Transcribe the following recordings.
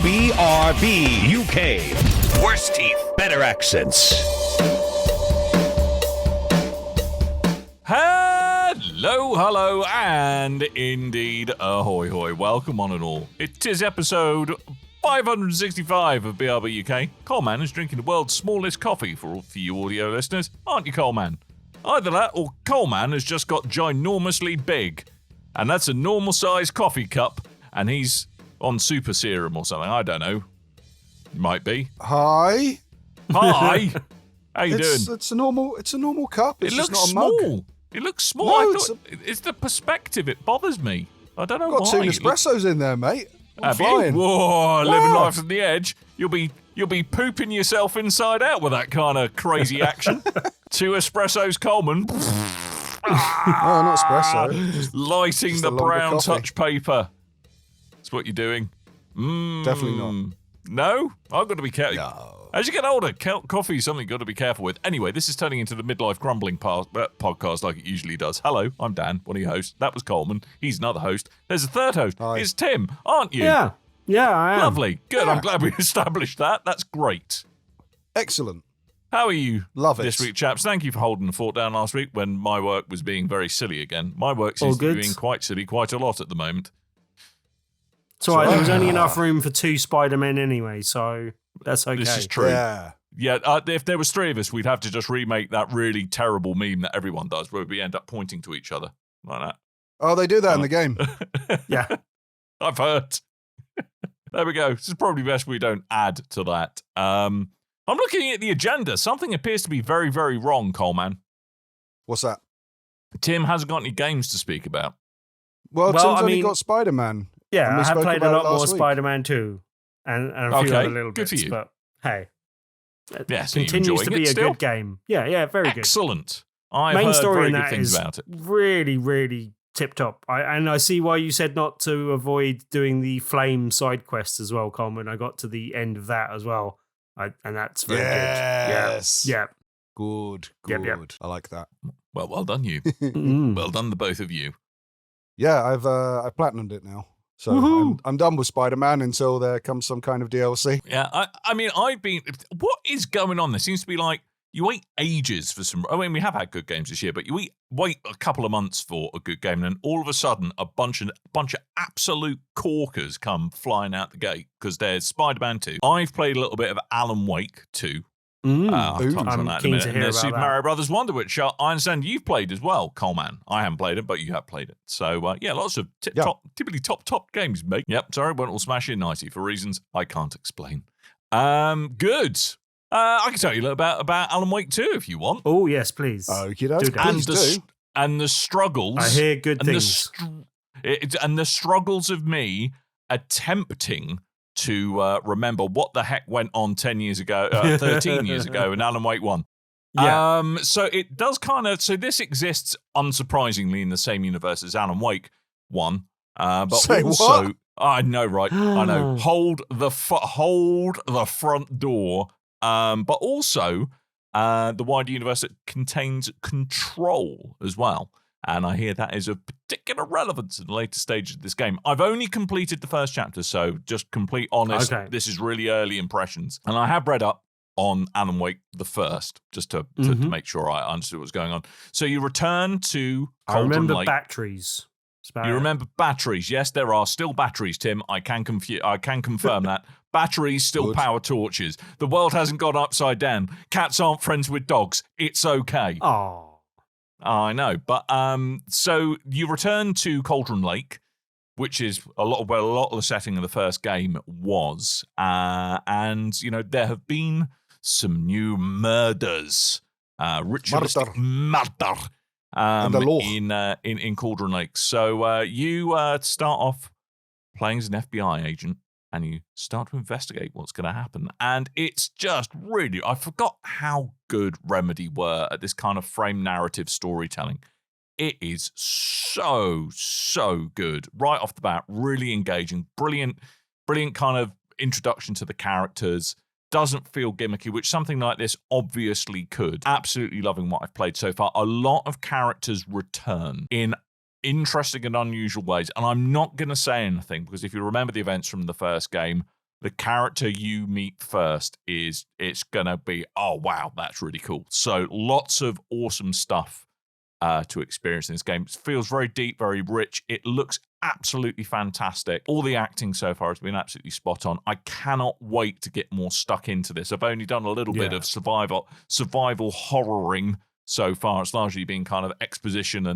BRB UK. Worse teeth, better accents. Hello, and indeed, ahoy hoy. Welcome on and all. It is episode 565 of BRB UK. Coleman is drinking the world's smallest coffee for you audio listeners, aren't you, Coleman? Either that or Coleman has just got ginormously big. And that's a normal sized coffee cup, and he's on super serum or something. I don't know. Might be. Hi. Hi. How you doing? It's a normal cup. It's It just looks not a small. mug. It looks small. No, it's the perspective. It bothers me. I don't know Got why. two Nespressos in there, mate. I'm Have fine. you? Whoa, living Wow. life on the edge. You'll be pooping yourself inside out with that kind of crazy action. 2 espressos, Coleman. Oh, not espresso. Lighting just the a longer brown coffee. touch paper. That's what you're doing. Definitely not. No? I've got to be careful. No. As you get older, coffee is something you've got to be careful with. Anyway, this is turning into the midlife grumbling podcast like it usually does. Hello, I'm Dan, one of your hosts. That was Coleman. He's another host. There's a third host. Hi. It's Tim, aren't you? Yeah, I am. Lovely. Good. Yeah. I'm glad we established that. That's great. Excellent. How are you Love it. this week, chaps? Thank you for holding the fort down last week when my work was being very silly again. My work All seems to be good. being quite silly quite a lot at the moment. It's all right. There was only enough room for 2 Spider-Men anyway, so that's okay. This is true. Yeah. Yeah, if there was 3 of us, we'd have to just remake that really terrible meme that everyone does where we end up pointing to each other like Oh, they do that in the game. that. Yeah. I've heard. There we go. This is probably best we don't add to that. I'm looking at the agenda. Something appears to be very, very wrong, Coleman. What's that? Tim hasn't got any games to speak about. Well, Well, Tim's I only mean- got Spider-Man. Yeah, And we I have spoke played a about it lot more last week. Spider-Man 2 and a few Okay, other little good bits, for you. but hey. It Yeah, so you're continues to enjoying be it a still? good game. Yeah, very good. Excellent. I've Main heard story very in good that things is about it. really, really tip-top. I see why you said not to avoid doing the flame side quest as well, Coleman. I got to the end of that as well, and that's very Yes. good. Yeah. Good. Yep, yep. I like that. Well done, you. Mm. Well done, the both of you. Yeah, I've platinumed it now. So Woohoo. I'm done with Spider-Man until there comes some kind of DLC. Yeah, I mean, I've been... What is going on? There seems to be like... You wait ages for some... I mean, we have had good games this year, but you wait a couple of months for a good game, and then all of a sudden, a bunch of absolute corkers come flying out the gate, because there's Spider-Man 2. I've played a little bit of Alan Wake 2. I'll Ooh. touch on I'm that in a keen minute. to And hear there's about Super that. Mario Brothers Wonder, which I understand you've played as well, Coleman. I haven't played it, but you have played it. So, yeah, lots of typically top games, mate. Yep, sorry, won't all smash in 90 for reasons I can't explain. Good. I can tell you a little about Alan Wake 2 if you want. Oh, yes, please. Okie doke. Do that. And Please do. and the struggles. I hear good and things. and the struggles of me attempting to remember what the heck went on 10 years ago, 13 years ago in Alan Wake 1. Yeah. So it does so this exists unsurprisingly in the same universe as Alan Wake 1. But Say also, what? I know, right? I know. Hold the front door. But also the wider universe that contains Control as well. And I hear that is of particular relevance in the later stages of this game. I've only completed the first chapter, so just complete honest. Okay. This is really early impressions. And I have read up on Alan Wake the first, just to make sure I understood what was going on. So you return to I Cauldron remember Lake. batteries. That's about You it. remember batteries? Yes, there are still batteries, Tim. I can confirm that. Batteries still Good. power torches. The world hasn't gone upside down. Cats aren't friends with dogs. It's okay. Oh. I know, but so you return to Cauldron Lake, which is a lot of the setting of the first game was, and there have been some new murders, ritualistic murder. And the law. In Cauldron Lake. So you start off playing as an FBI agent, and you start to investigate what's going to happen. And it's just really, I forgot how good Remedy were at this kind of frame narrative storytelling. It is so good. Right off the bat, really engaging, brilliant kind of introduction to the characters. Doesn't feel gimmicky, which something like this obviously could. Absolutely loving what I've played so far. A lot of characters return in interesting and unusual ways. And I'm not going to say anything because if you remember the events from the first game the character you meet first it's going to be, oh, wow, that's really cool. So lots of awesome stuff to experience in this game. It feels very deep, very rich. It looks absolutely fantastic. All the acting so far has been absolutely spot on. I cannot wait to get more stuck into this. I've only done a little bit of survival horroring so far. It's largely been kind of exposition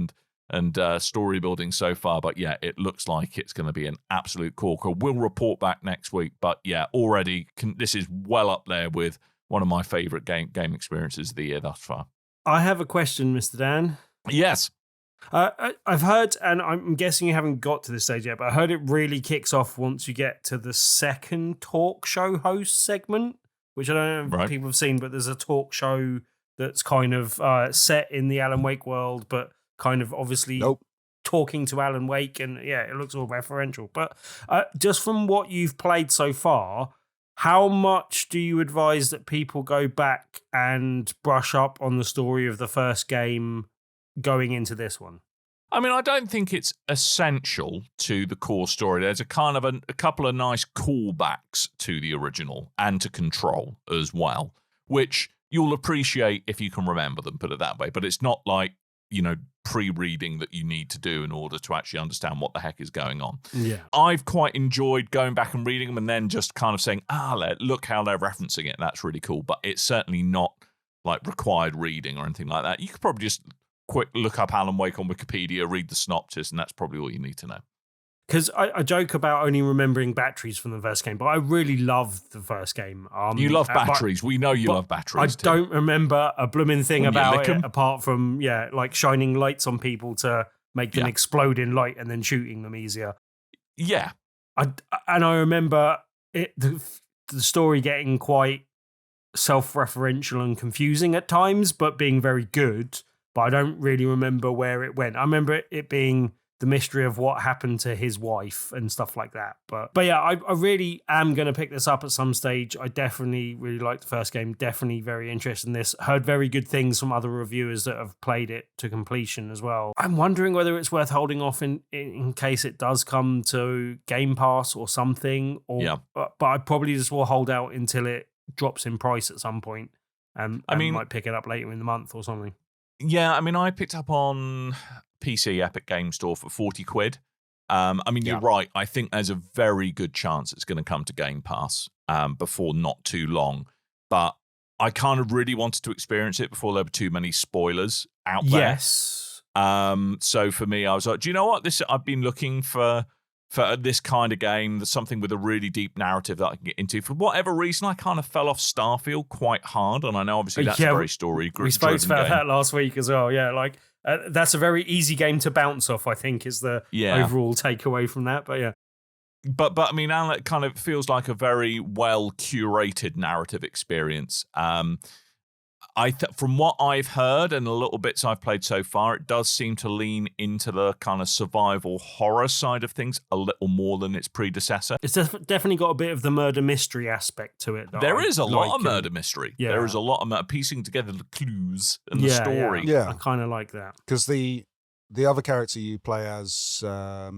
and story building so far. But yeah, it looks like it's going to be an absolute corker. We'll report back next week. But yeah, already this is well up there with one of my favorite game experiences of the year thus far. I have a question, Mr. Dan. Yes. I've heard, and I'm guessing you haven't got to this stage yet, but I heard it really kicks off once you get to the second talk show host segment, which I don't know if people have seen, but there's a talk show that's kind of set in the Alan Wake world, but kind of obviously talking to Alan Wake, and yeah, it looks all referential. But just from what you've played so far, how much do you advise that people go back and brush up on the story of the first game going into this one? I mean, I don't think it's essential to the core story. There's a kind of a couple of nice callbacks to the original and to Control as well, which you'll appreciate if you can remember them, put it that way. But it's not like, pre-reading that you need to do in order to actually understand what the heck is going on. Yeah. I've quite enjoyed going back and reading them and then just kind of saying, look how they're referencing it. That's really cool. But it's certainly not like required reading or anything like that. You could probably just quick look up Alan Wake on Wikipedia, read the synopsis, and that's probably all you need to know. Because I joke about only remembering batteries from the first game, but I really loved the first game. You love batteries. We know you love batteries. I don't remember a blooming thing about it apart from, like shining lights on people to make them explode in light and then shooting them easier. Yeah. And I remember the story getting quite self-referential and confusing at times, but being very good. But I don't really remember where it went. I remember it being the mystery of what happened to his wife and stuff like that. But yeah, I really am going to pick this up at some stage. I definitely really liked the first game. Definitely very interested in this. Heard very good things from other reviewers that have played it to completion as well. I'm wondering whether it's worth holding off in case it does come to Game Pass or something. But I probably just will hold out until it drops in price at some point. And I might pick it up later in the month or something. Yeah, I mean, I picked up on PC Epic Game Store for 40 quid. You're right. I think there's a very good chance it's going to come to Game Pass before not too long. But I kind of really wanted to experience it before there were too many spoilers out there. Yes. So for me, I was like, do you know what? I've been looking for this kind of game, there's something with a really deep narrative that I can get into. For whatever reason, I kind of fell off Starfield quite hard, and I know obviously that's a very story-driven We spoke about that last week as well. Yeah, that's a very easy game to bounce off, I think, is the overall takeaway from that. But yeah. But I mean, Alan kind of feels like a very well-curated narrative experience. From what I've heard and the little bits I've played so far, it does seem to lean into the kind of survival horror side of things a little more than its predecessor. It's definitely got a bit of the murder mystery aspect to it. There is a lot of murder mystery. Yeah. There is a lot of piecing together the clues and the story. Yeah. I kind of like that. Because the other character you play as,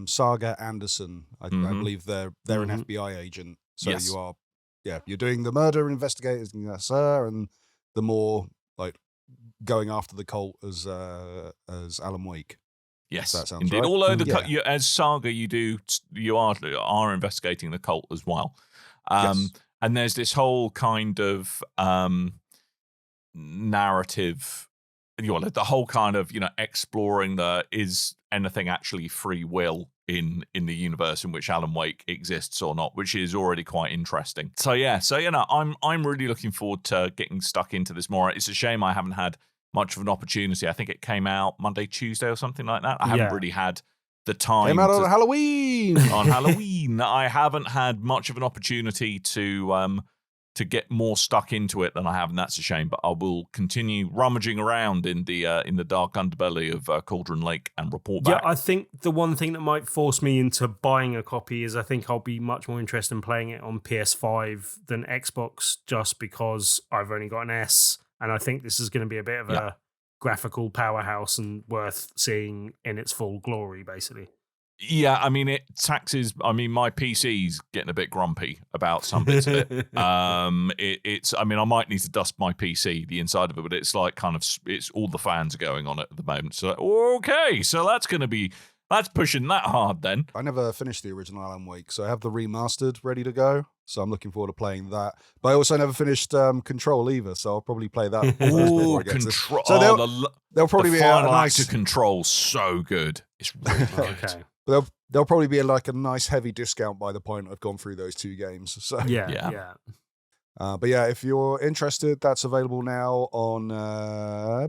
Saga Anderson, I believe they're an FBI agent. So you are, you're doing the murder investigators, and the more like going after the cult as Alan Wake. Yes, that sounds indeed. right. Although as Saga, you are investigating the cult as well. And there's this whole kind of narrative. The whole kind of exploring is anything actually free will in the universe in which Alan Wake exists or not, which is already quite interesting. So I'm really looking forward to getting stuck into this more. It's a shame I haven't had much of an opportunity. I think it came out Monday, Tuesday, or something like that. I haven't really had the time. Came out on Halloween. On Halloween, I haven't had much of an opportunity to get more stuck into it than I have, and that's a shame. But I will continue rummaging around in the dark underbelly of Cauldron Lake and report back. Yeah, I think the one thing that might force me into buying a copy is I think I'll be much more interested in playing it on PS5 than Xbox, just because I've only got an S, and I think this is going to be a bit of a graphical powerhouse and worth seeing in its full glory, basically. Yeah, I mean, it taxes. I mean, my PC's getting a bit grumpy about some bits of it. It's. I mean, I might need to dust my PC, the inside of it, but it's like kind of. It's all the fans are going on it at the moment. So okay, so that's pushing that hard then. I never finished the original Alan Wake, so I have the remastered ready to go. So I'm looking forward to playing that. But I also never finished Control either, so I'll probably play that. Ooh, Control. So there'll probably be a nice nice Control. So good. It's really good. Okay. There'll probably be like a nice heavy discount by the point I've gone through those 2 games. So Yeah. but yeah, if you're interested, that's available now on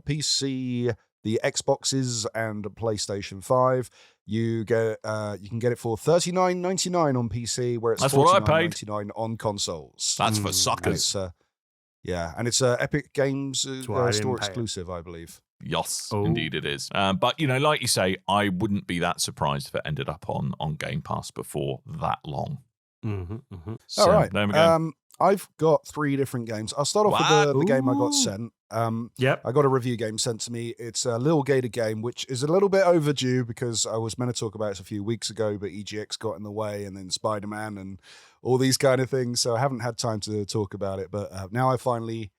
PC, the Xboxes, and PlayStation 5. You can get it for $39.99 on PC, where it's $49.99 on consoles. That's for suckers. And it's Epic Games store exclusive, I believe. Yes, indeed it is. But, like you say, I wouldn't be that surprised if it ended up on Game Pass before that long. So, all right. There we go. I've got 3 different games. I'll start off with the game I got sent. Yep. I got a review game sent to me. It's a Lil Gator Game, which is a little bit overdue because I was meant to talk about it a few weeks ago, but EGX got in the way, and then Spider-Man and all these kind of things. So I haven't had time to talk about it. But now I finally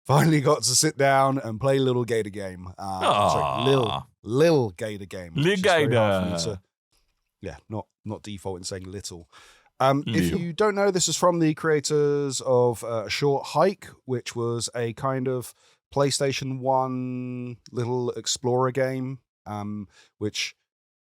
got to sit down and play Lil Gator Game. Lil Gator Game. Lil Gator. Not default in saying little. If you don't know, this is from the creators of A Short Hike, which was a kind of PlayStation 1 little explorer game, which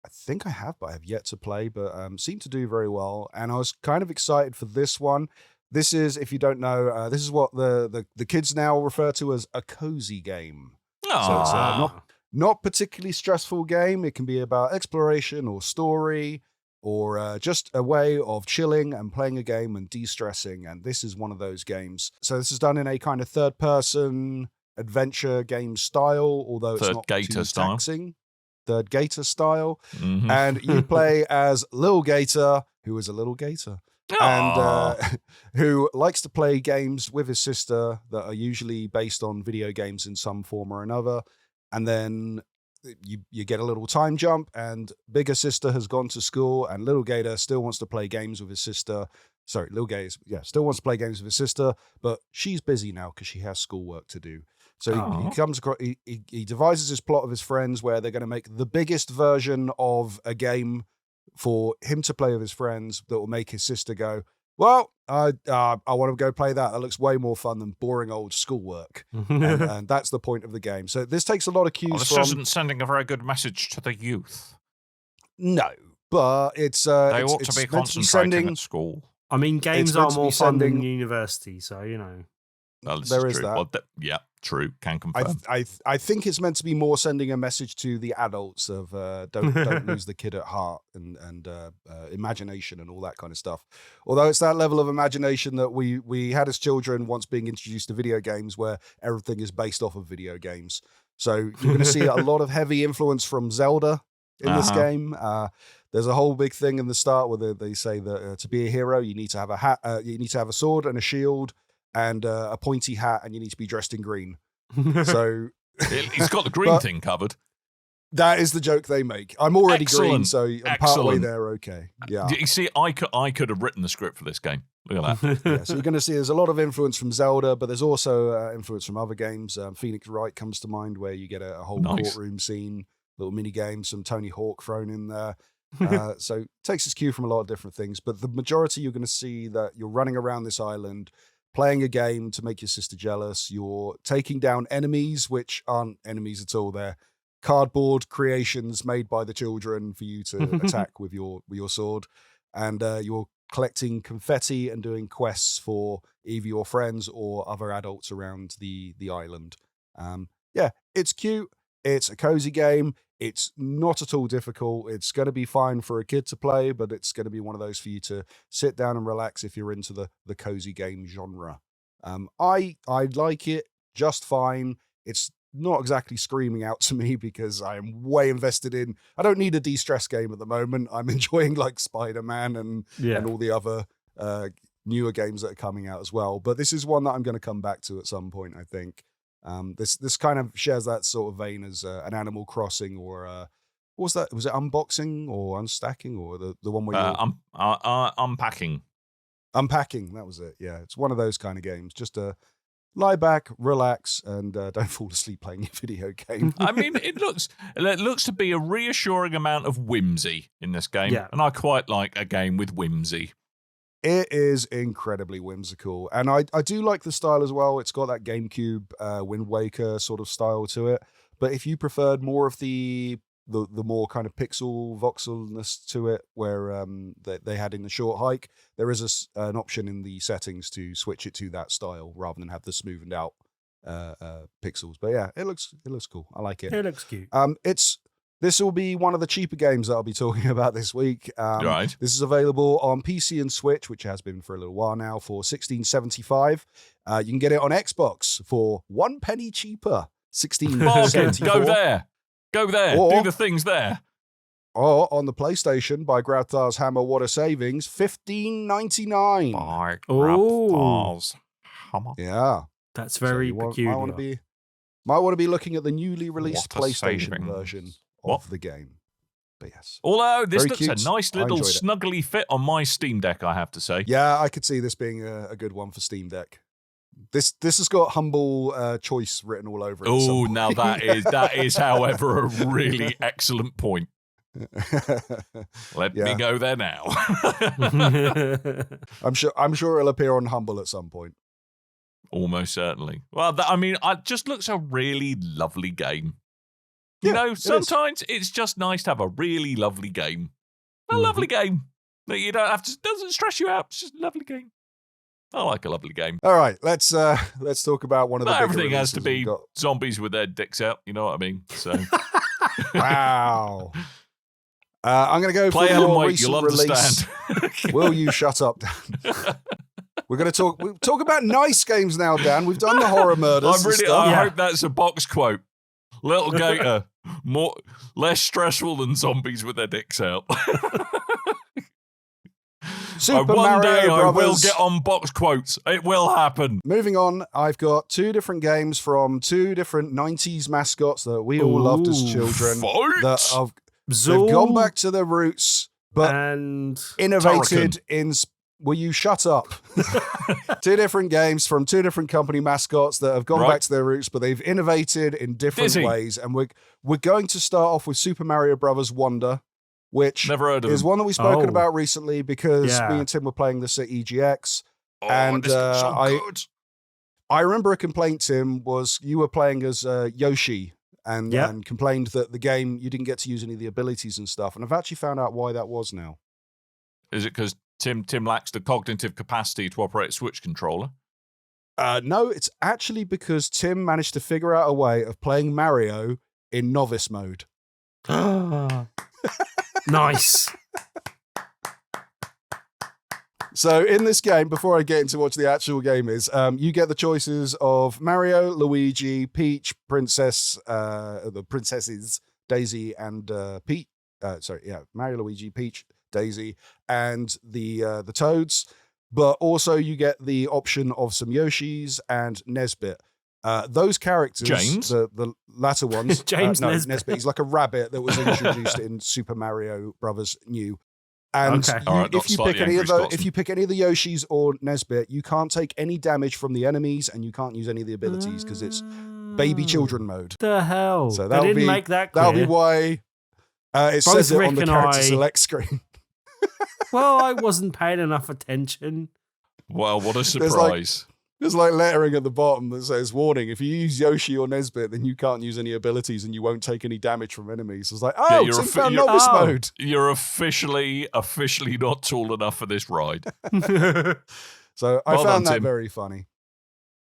I think I have, but I have yet to play, but seemed to do very well. And I was kind of excited for this one. This is, if you don't know, this is what the kids now refer to as a cozy game. So it's not particularly stressful game. It can be about exploration or story, or just a way of chilling and playing a game and de-stressing. And this is one of those games. So this is done in a kind of third-person adventure game style, although it's not too taxing. Third Gator style. Mm-hmm. And you play as Lil Gator, who is a little gator. And who likes to play games with his sister that are usually based on video games in some form or another. And then you get a little time jump, and bigger sister has gone to school, and little Gator still wants to play games with his sister. Sorry, little Gator, still wants to play games with his sister, but she's busy now because she has schoolwork to do. So he comes across, he devises his plot of his friends where they're going to make the biggest version of a game for him to play with his friends that will make his sister go, well, I want to go play that. That looks way more fun than boring old schoolwork. and that's the point of the game. So this takes a lot of cues from... This isn't sending a very good message to the youth. No, but it's... they ought to be concentrating at school. I mean, games are more fun than university, so, Well, there is true. that. Well, true. Can confirm. I think it's meant to be more sending a message to the adults of don't lose the kid at heart and imagination and all that kind of stuff. Although it's that level of imagination that we had as children once being introduced to video games, where everything is based off of video games. So you're going to see a lot of heavy influence from Zelda in this game. There's a whole big thing in the start where they say that to be a hero, you need to have a hat, you need to have a sword and a shield, and a pointy hat, and you need to be dressed in green. So he's got the green thing covered. That is the joke they make. I'm already green, so I'm partway there. Okay, yeah. You see, I could have written the script for this game. Look at that. Yeah, so you're going to see there's a lot of influence from Zelda, but there's also influence from other games. Phoenix Wright comes to mind, where you get a whole courtroom scene, little mini games, some Tony Hawk thrown in there. So it takes its cue from a lot of different things, but the majority you're going to see that you're running around this island playing a game to make your sister jealous. You're taking down enemies, which aren't enemies at all. They're cardboard creations made by the children for you to attack with your sword. And you're collecting confetti and doing quests for either your friends or other adults around the island. It's cute. It's a cozy game. It's not at all difficult. It's going to be fine for a kid to play, but it's going to be one of those for you to sit down and relax if you're into the cozy game genre. I like it just fine. It's not exactly screaming out to me because I am way invested in... I don't need a de-stress game at the moment. I'm enjoying like Spider-Man and all the other newer games that are coming out as well. But this is one that I'm going to come back to at some point, I think. This kind of shares that sort of vein as an Animal Crossing or what was that? Was it unboxing or unstacking or the one where you're unpacking? Unpacking, that was it. Yeah, it's one of those kind of games. Just lie back, relax, and don't fall asleep playing your video game. I mean, it looks to be a reassuring amount of whimsy in this game, and I quite like a game with whimsy. It is incredibly whimsical, and I do like the style as well. It's got that GameCube Wind Waker sort of style to it. But if you preferred more of the more kind of pixel voxelness to it, where they had in the Short Hike, there is an option in the settings to switch it to that style rather than have the smoothened out pixels. But yeah, it looks cool. I like it. It looks cute. This will be one of the cheaper games that I'll be talking about this week. Right. This is available on PC and Switch, which has been for a little while now, for $16.75. You can get it on Xbox for 1 penny cheaper, $16.74. Go there. Or, do the things there. Or on the PlayStation by Grabthar's Hammer Water Savings, $15.99. By Grabthar's Hammer. Yeah. That's very peculiar. Might want to be looking at the newly released Water PlayStation savings. version of the game. But yes. Although this Very looks cute. a nice little snuggly fit on my Steam Deck, I have to say. Yeah, I could see this being a good one for Steam Deck. This has got humble choice written all over it. Oh, now that is, however, a really excellent point. Let me go there now. I'm sure it'll appear on Humble at some point. Almost certainly. Well, it just looks a really lovely game. You know, sometimes it's just nice to have a really lovely game. A lovely game that you don't have to, doesn't stress you out. It's just a lovely game. I like a lovely game. All right, let's talk about one of the bigger everything has to be got... zombies with their dicks out. You know what I mean? So, wow. I'm going to go Play for Alan your Wake, recent you'll release. understand. Will you shut up, Dan? We're going to talk about nice games now, Dan. We've done the horror murders. I hope that's a box quote. Little Gator, less stressful than zombies with their dicks out. Super One Mario day Brothers. I will get on box quotes. It will happen. Moving on, I've got 2 different games from 2 different 90s mascots that we all loved as children. That they've gone back to their roots, but innovated in... Will you shut up? 2 different games from 2 different company mascots that have gone back to their roots, but they've innovated in different ways. And we're going to start off with Super Mario Brothers Wonder, which Never heard of is them. one that we've spoken about recently because me and Tim were playing this at EGX. And this looks so good. I remember a complaint, Tim, was you were playing as Yoshi and complained that the game, you didn't get to use any of the abilities and stuff. And I've actually found out why that was now. Is it because Tim lacks the cognitive capacity to operate a Switch controller? No, it's actually because Tim managed to figure out a way of playing Mario in novice mode. Nice. So in this game, before I get into what the actual game is, you get the choices of Mario, Luigi, Peach, the princesses, Daisy and Peach. Mario, Luigi, Peach, Daisy, and the Toads. But also you get the option of some Yoshis and Nesbit. Those characters, James? the latter ones, James no, Nesbit. He's like a rabbit that was introduced in Super Mario Brothers New. And if you pick any of the Yoshis or Nesbit, you can't take any damage from the enemies, and you can't use any of the abilities because it's baby children mode. The hell? So they didn't make that clear. That'll be why it says it on the character select screen. Well, I wasn't paying enough attention. Well, what a surprise. There's like lettering at the bottom that says, warning, if you use Yoshi or Nesbit, then you can't use any abilities and you won't take any damage from enemies. It's like, Tim found novice mode. You're officially not tall enough for this ride. So I found that very funny.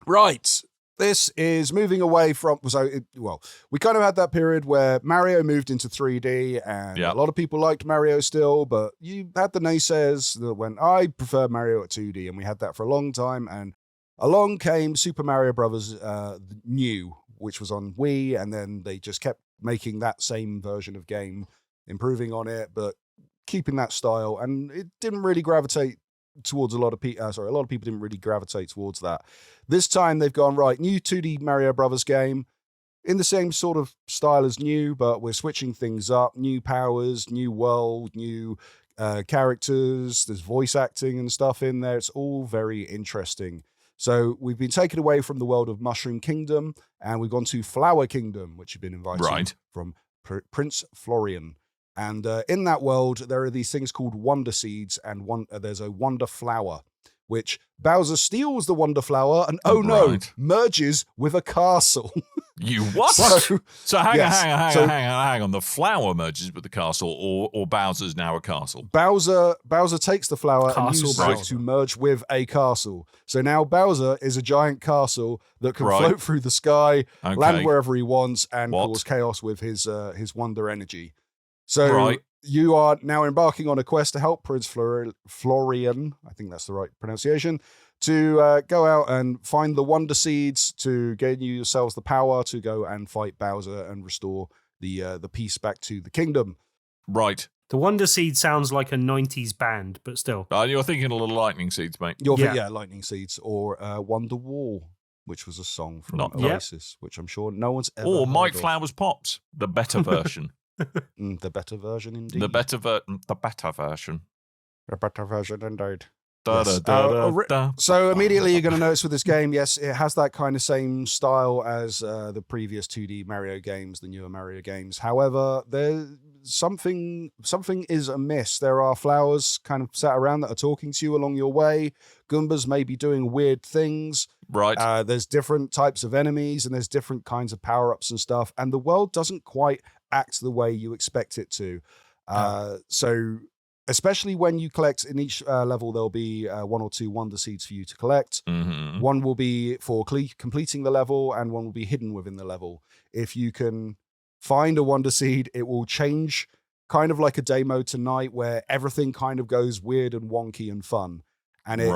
Right. This is moving away from... we kind of had that period where Mario moved into 3D and a lot of people liked Mario still, but you had the naysayers that went, I prefer Mario at 2D, and we had that for a long time, and along came Super Mario Brothers New, which was on Wii, and then they just kept making that same version of game, improving on it, but keeping that style, and it didn't really gravitate towards a lot of people didn't really gravitate towards that. This time they've gone, right, new 2D Mario Brothers game, in the same sort of style as new, but we're switching things up. New powers, new world, new characters. There's voice acting and stuff in there. It's all very interesting. So we've been taken away from the world of Mushroom Kingdom, and we've gone to Flower Kingdom, which you've been invited from Prince Florian. And in that world, there are these things called Wonder Seeds, and there's a Wonder Flower, which Bowser steals the Wonder Flower and, merges with a castle. You what? So hang on. The flower merges with the castle, or Bowser's now a castle? Bowser takes the flower and uses it to merge with a castle. So now Bowser is a giant castle that can float through the sky, land wherever he wants, and cause chaos with his wonder energy. So you are now embarking on a quest to help Prince Florian, I think that's the right pronunciation, to go out and find the Wonder Seeds to gain yourselves the power to go and fight Bowser and restore the peace back to the kingdom. Right. The Wonder Seed sounds like a 90s band, but still. You're thinking a little Lightning Seeds, mate. Lightning Seeds, or Wonder Wall, which was a song from Oasis, which I'm sure no one's ever heard Mike of. Flowers Pops, the better version. The better version, indeed. The better version. The better version, indeed. Yes. So immediately you're going to notice with this game, yes, it has that kind of same style as the previous 2D Mario games, the newer Mario games. However, there's something is amiss. There are flowers kind of sat around that are talking to you along your way. Goombas may be doing weird things. Right. There's different types of enemies and there's different kinds of power-ups and stuff. And the world doesn't quite act the way you expect it to. So especially when you collect in each level, there'll be 1 or 2 Wonder Seeds for you to collect. Mm-hmm. One will be for completing the level, and one will be hidden within the level. If you can find a Wonder Seed, it will change kind of like a day mode tonight where everything kind of goes weird and wonky and fun. And it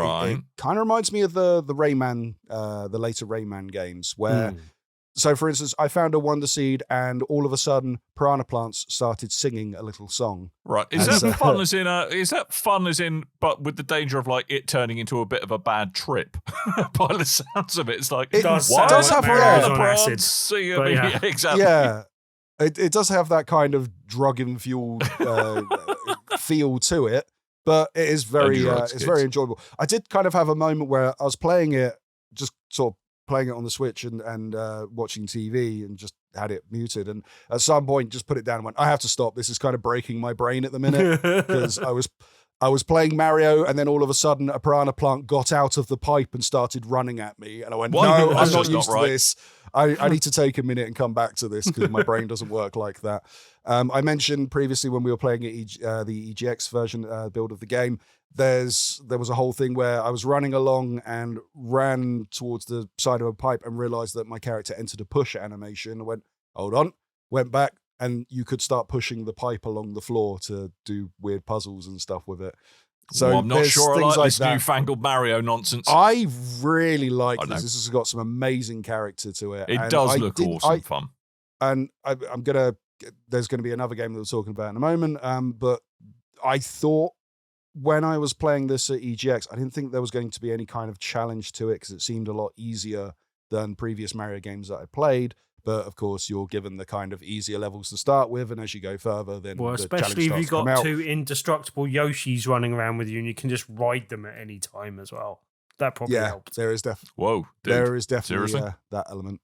kind of reminds me of the Rayman, the later Rayman games where... So, for instance, I found a Wonder Seed, and all of a sudden, piranha plants started singing a little song. Right? Is that fun as in? Is that fun as in? But with the danger of like it turning into a bit of a bad trip. By the sounds of it, it's like it does have piranha plants singing. Yeah. Exactly. Yeah, it does have that kind of drug-fueled feel to it, but it is very very enjoyable. I did kind of have a moment where I was playing it, just sort of playing it on the Switch and watching TV, and just had it muted, and at some point just put it down and went, I have to stop. This is kind of breaking my brain at the minute, because I was playing Mario, and then all of a sudden a piranha plant got out of the pipe and started running at me, and I went, no, I'm not used to this. I need to take a minute and come back to this, because my brain doesn't work like that. I mentioned previously when we were playing the EGX version build of the game, there was a whole thing where I was running along and ran towards the side of a pipe and realized that my character entered a push animation. I went, hold on, went back, and you could start pushing the pipe along the floor to do weird puzzles and stuff with it. So I'm not sure I like this newfangled Mario nonsense. I really like this. This has got some amazing character to it. It does look awesome fun. And there's going to be another game that we're talking about in a moment. But I thought when I was playing this at EGX, I didn't think there was going to be any kind of challenge to it, because it seemed a lot easier than previous Mario games that I played. But of course, you're given the kind of easier levels to start with, and as you go further, then especially if you've got 2 indestructible Yoshis running around with you, and you can just ride them at any time as well. That probably helped. There is definitely. Whoa, dude. There is definitely that element.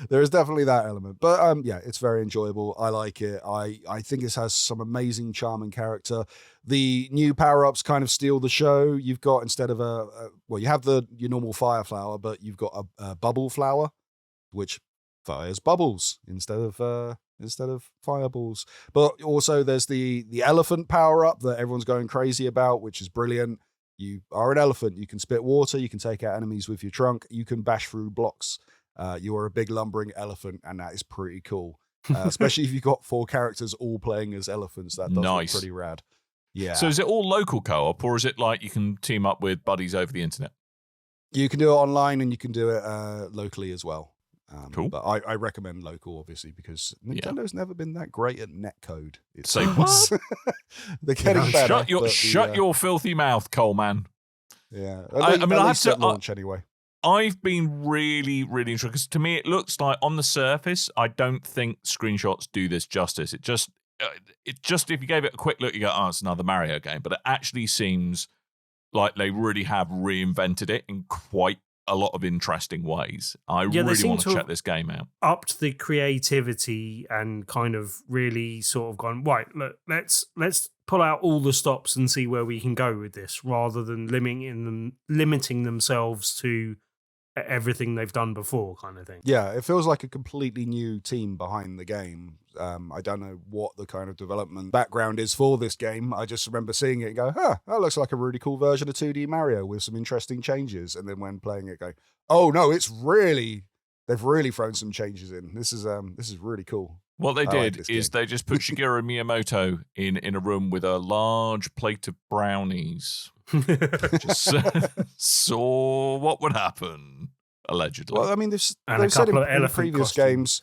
There is definitely that element, but it's very enjoyable. I like it. I think it has some amazing charm and character. The new power-ups kind of steal the show. You've got, instead of you have your normal fire flower, but you've got a bubble flower, which fires bubbles instead of fireballs. But also there's the elephant power-up that everyone's going crazy about, which is brilliant. You are an elephant. You can spit water. You can take out enemies with your trunk. You can bash through blocks. You are a big lumbering elephant, and that is pretty cool. Especially if you've got 4 characters all playing as elephants. That does look pretty rad. Yeah. So is it all local co-op, or is it like you can team up with buddies over the internet? You can do it online, and you can do it locally as well. Cool. But I recommend local, obviously, because Nintendo's never been that great at netcode. Say what? They're getting better. Shut your filthy mouth, Coleman. Yeah. I mean, I have to launch anyway. I've been really, really interested because to me it looks like on the surface, I don't think screenshots do this justice. It just if you gave it a quick look, you go, oh, it's another Mario game. But it actually seems like they really have reinvented it in quite a lot of interesting ways. I really want to check this game out. Upped the creativity and kind of really sort of gone, right, look, let's pull out all the stops and see where we can go with this, rather than limiting themselves to everything they've done before, kind of thing. Yeah, it feels like a completely new team behind the game. I don't know what the kind of development background is for this game. I just remember seeing it and go, that looks like a really cool version of 2D Mario with some interesting changes. And then when playing it, go, oh no, they've really thrown some changes in. This is really cool. What they did is they just put Shigeru Miyamoto in a room with a large plate of brownies. Just saw what would happen, allegedly. Well, I mean, they've said in previous games.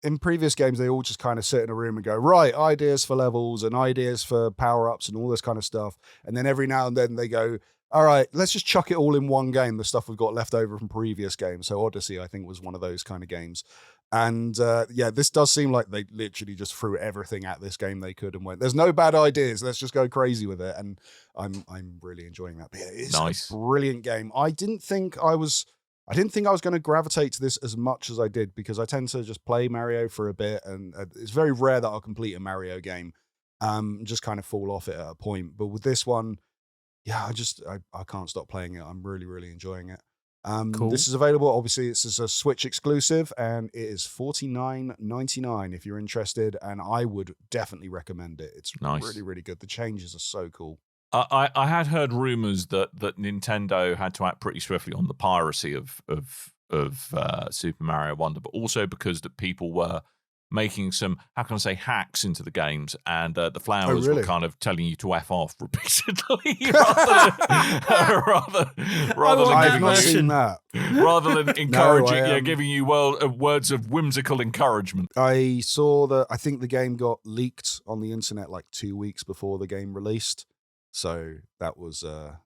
In previous games, they all just kind of sit in a room and go, right, ideas for levels and ideas for power-ups and all this kind of stuff. And then every now and then they go, all right, let's just chuck it all in one game, the stuff we've got left over from previous games. So Odyssey, I think, was one of those kind of games. And this does seem like they literally just threw everything at this game they could and went, there's no bad ideas, let's just go crazy with it. And I'm really enjoying that. But yeah, it's nice. A brilliant game. I didn't think I was going to gravitate to this as much as I did, because I tend to just play Mario for a bit, and it's very rare that I'll complete a Mario game, just kind of fall off it at a point. But with this one, yeah, I can't stop playing it. I'm really, really enjoying it. Cool. This is available. Obviously, this is a Switch exclusive, and it is $49.99 if you're interested. And I would definitely recommend it. It's really, really good. The changes are so cool. I had heard rumors that Nintendo had to act pretty swiftly on the piracy of Super Mario Wonder, but also because that people were making some, how can I say, hacks into the games, and the flowers were kind of telling you to F off repeatedly rather than encouraging, giving you words of whimsical encouragement. I saw that. I think the game got leaked on the internet like 2 weeks before the game released. So that was a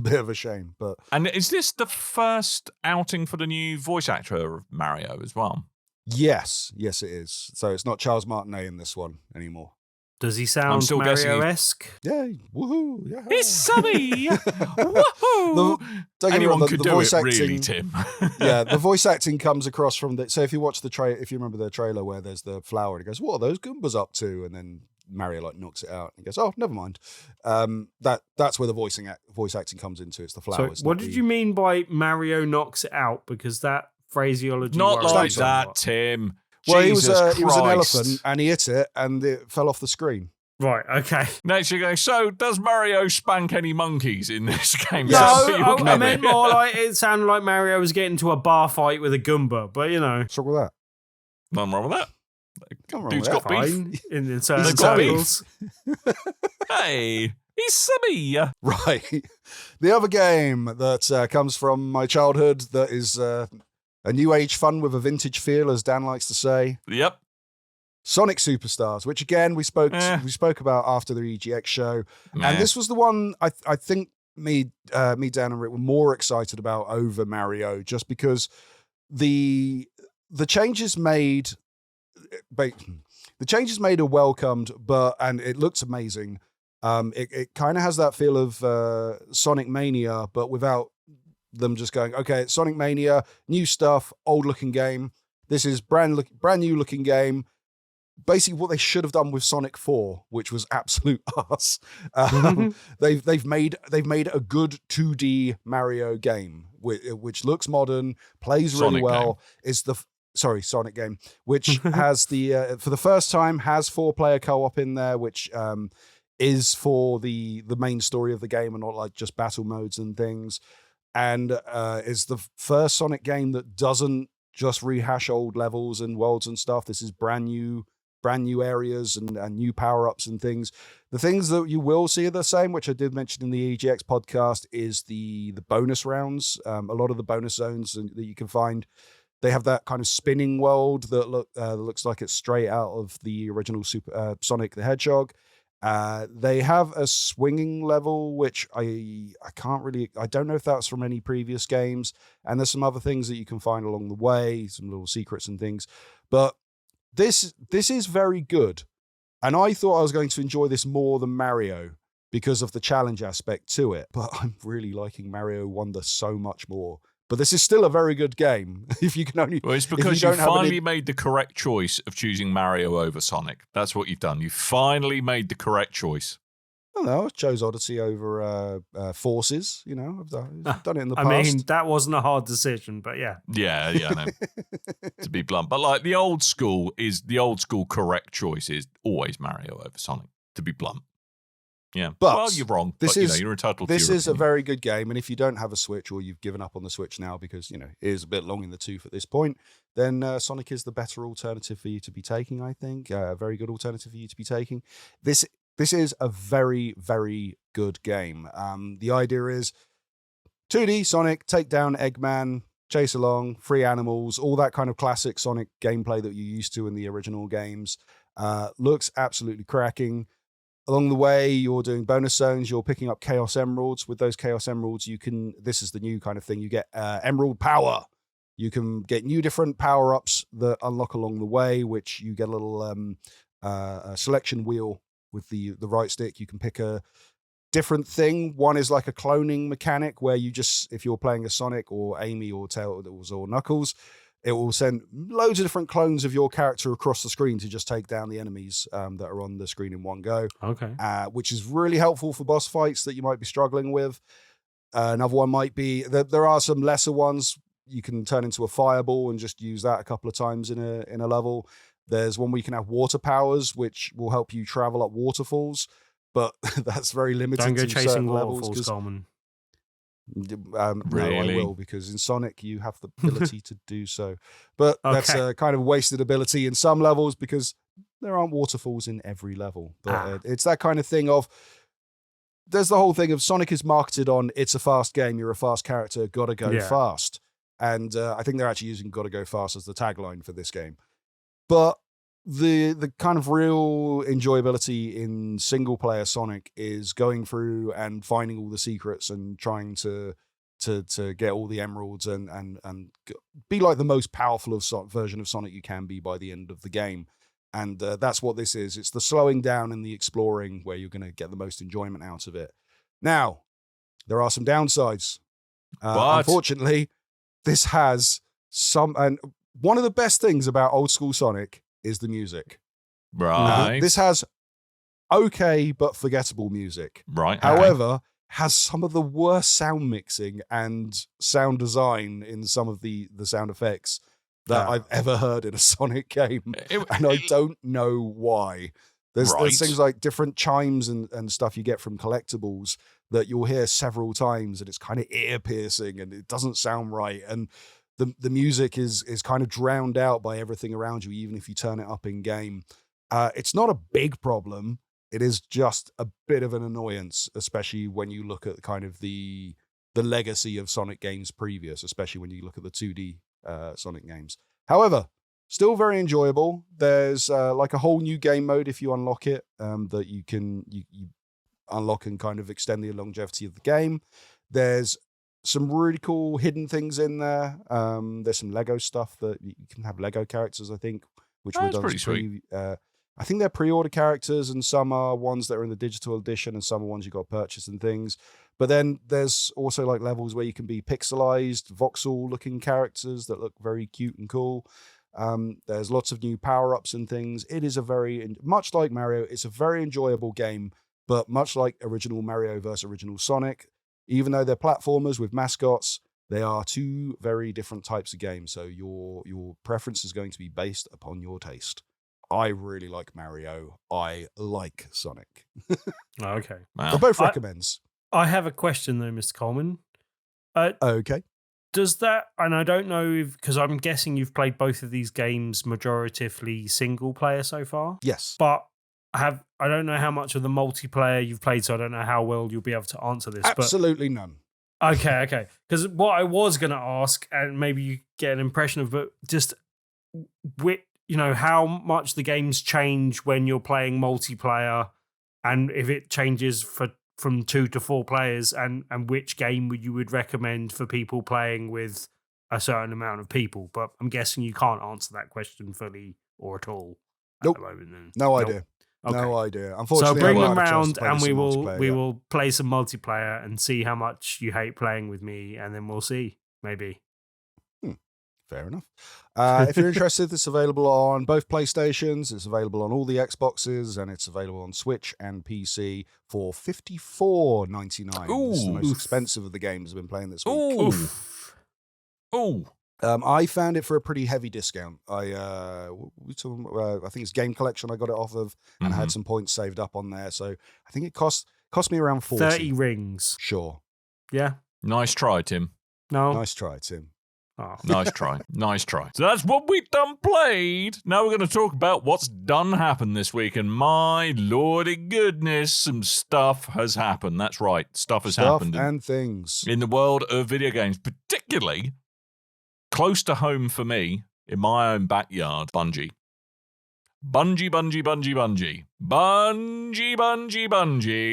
bit of a shame. And is this the first outing for the new voice actor of Mario as well? Yes, it is. So it's not Charles Martinet in this one anymore. Does he sound Mario-esque? Yeah, woohoo! Yeah, it's sunny. Woohoo! Anyone could do it, really, Tim. Yeah, the voice acting comes across from the. So if you watch if you remember the trailer where there's the flower, and he goes, "What are those Goombas up to?" And then Mario knocks it out, and he goes, "Oh, never mind." That's where the voice acting comes into. It's the flowers. So what did you mean by Mario knocks it out? Because that phraseology. Not like that, Tim. Well, he was an elephant, and he hit it, and it fell off the screen. Right, okay. Next you go, so does Mario spank any monkeys in this game? No, I meant more like it sounded like Mario was getting into a bar fight with a Goomba, but you know. What's wrong with that? Nothing wrong with that. Dude's got beef. In certain circles. Hey, he's silly. Right. The other game that comes from my childhood that is a new age fun with a vintage feel, as Dan likes to say. Yep. Sonic Superstars, which again we spoke about after the EGX show, and this was the one I think me, Dan, and Rick were more excited about over Mario, just because the changes made are welcomed, and it looks amazing. It kind of has that feel of Sonic Mania, but without them just going, okay, it's Sonic Mania, new stuff, old looking game. This is brand new looking game. Basically what they should have done with Sonic 4, which was absolute arse. They've made a good 2D Mario game, which looks modern, plays really well. Sonic game, which has the for the first time has 4-player co-op in there, which is for the main story of the game and not like just battle modes and things. And is the first Sonic game that doesn't just rehash old levels and worlds and stuff. This is brand new areas and new power-ups and things. The things that you will see are the same, which I did mention in the EGX podcast, is the bonus rounds. A lot of the bonus zones that you can find, they have that kind of spinning world that looks like it's straight out of the original Sonic the Hedgehog. They have a swinging level, which I don't know if that's from any previous games. And there's some other things that you can find along the way, some little secrets and things. But this is very good. And I thought I was going to enjoy this more than Mario because of the challenge aspect to it. But I'm really liking Mario Wonder so much more. But this is still a very good game. If you can only... Well, it's because you finally made the correct choice of choosing Mario over Sonic. That's what you've done. You finally made the correct choice. I don't know. I chose Odyssey over Forces. You know, I've done it in the past. I mean, that wasn't a hard decision, but yeah. Yeah, I know. To be blunt. But like the old school correct choice is always Mario over Sonic, to be blunt. Yeah, but well, you're wrong. You're entitled to this your is opinion. a very good game, and if you don't have a Switch or you've given up on the Switch now because it is a bit long in the tooth at this point, then Sonic is the better alternative for you to be taking. I think a very good alternative for you to be taking. This is a very, very good game. The idea is 2D Sonic, take down Eggman, chase along, free animals, all that kind of classic Sonic gameplay that you're used to in the original games. Looks absolutely cracking. Along the way, you're doing bonus zones, you're picking up Chaos Emeralds. With those Chaos Emeralds, this is the new kind of thing, you get Emerald Power. You can get new different power-ups that unlock along the way, which you get a little a selection wheel with the right stick. You can pick a different thing. One is like a cloning mechanic where you just, if you're playing a Sonic or Amy or Tails or Knuckles, it will send loads of different clones of your character across the screen to just take down the enemies that are on the screen in one go. Okay. Which is really helpful for boss fights that you might be struggling with. Another one might be, there are some lesser ones. You can turn into a fireball and just use that a couple of times in a level. There's one where you can have water powers, which will help you travel up waterfalls, but that's very limited. Don't go to chasing certain waterfalls, Coleman. No, I will, because in Sonic you have the ability to do so. But that's a kind of wasted ability in some levels because there aren't waterfalls in every level. But it's that kind of thing of, there's the whole thing of Sonic is marketed on, it's a fast game, you're a fast character, gotta go fast. And I think they're actually using gotta go fast as the tagline for this game. But the kind of real enjoyability in single player Sonic is going through and finding all the secrets and trying to get all the emeralds and be like the most powerful version of Sonic you can be by the end of the game. And that's what this is. It's the slowing down and the exploring where you're going to get the most enjoyment out of it. Now, there are some downsides. Unfortunately, this has some, and one of the best things about old school Sonic is the music. Right. This has okay but forgettable music. Right. However, has some of the worst sound mixing and sound design in some of the sound effects that I've ever heard in a Sonic game. And I don't know why. There's things like different chimes and stuff you get from collectibles that you'll hear several times, and it's kind of ear piercing and it doesn't sound right. And the music is kind of drowned out by everything around you, even if you turn it up in game. It's not a big problem. It is just a bit of an annoyance, especially when you look at kind of the legacy of Sonic games previous, especially when you look at the 2D Sonic games. However, still very enjoyable. There's like a whole new game mode if you unlock it, that you unlock and kind of extend the longevity of the game. There's some really cool hidden things in there. There's some Lego stuff that you can have Lego characters, I think, which were done pretty sweet. I think they're pre-order characters, and some are ones that are in the digital edition, and some are ones you got to purchase and things. But then there's also like levels where you can be pixelized, voxel-looking characters that look very cute and cool. There's lots of new power-ups and things. It is much like Mario, it's a very enjoyable game, but much like original Mario versus original Sonic, even though they're platformers with mascots, they are two very different types of games. So your preference is going to be based upon your taste. I really like Mario. I like Sonic. Okay. Wow. They're both recommends. I have a question though, Mr. Coleman. Okay. Does that, and I don't know because I'm guessing you've played both of these games majoritively single player so far. Yes. But I don't know how much of the multiplayer you've played, so I don't know how well you'll be able to answer this. Absolutely none. Okay. Because what I was going to ask, and maybe you get an impression of, but just how much the games change when you're playing multiplayer and if it changes from 2 to 4 players, and which game you would recommend for people playing with a certain amount of people. But I'm guessing you can't answer that question fully or at all at the moment. Then. No idea. Okay. No idea. Unfortunately, so bring them round, and we will play some multiplayer and see how much you hate playing with me, and then we'll see. Maybe. Fair enough. If you're interested, it's available on both PlayStations. It's available on all the Xboxes, and it's available on Switch and PC for $54.99. It's the most expensive of the games I've been playing this week. I found it for a pretty heavy discount. I think it's Game Collection I got it off of, and I had some points saved up on there. So I think it cost me around 40. 30 rings. Sure. Yeah. Nice try, Tim. No. Nice try, Tim. Oh. Nice try. Nice try. So that's what we've done played. Now we're going to talk about what's done happened this week. And my lordy goodness, some stuff has happened. That's right. Stuff has happened. And things. In the world of video games, particularly close to home for me, in my own backyard, Bungie. Bungie.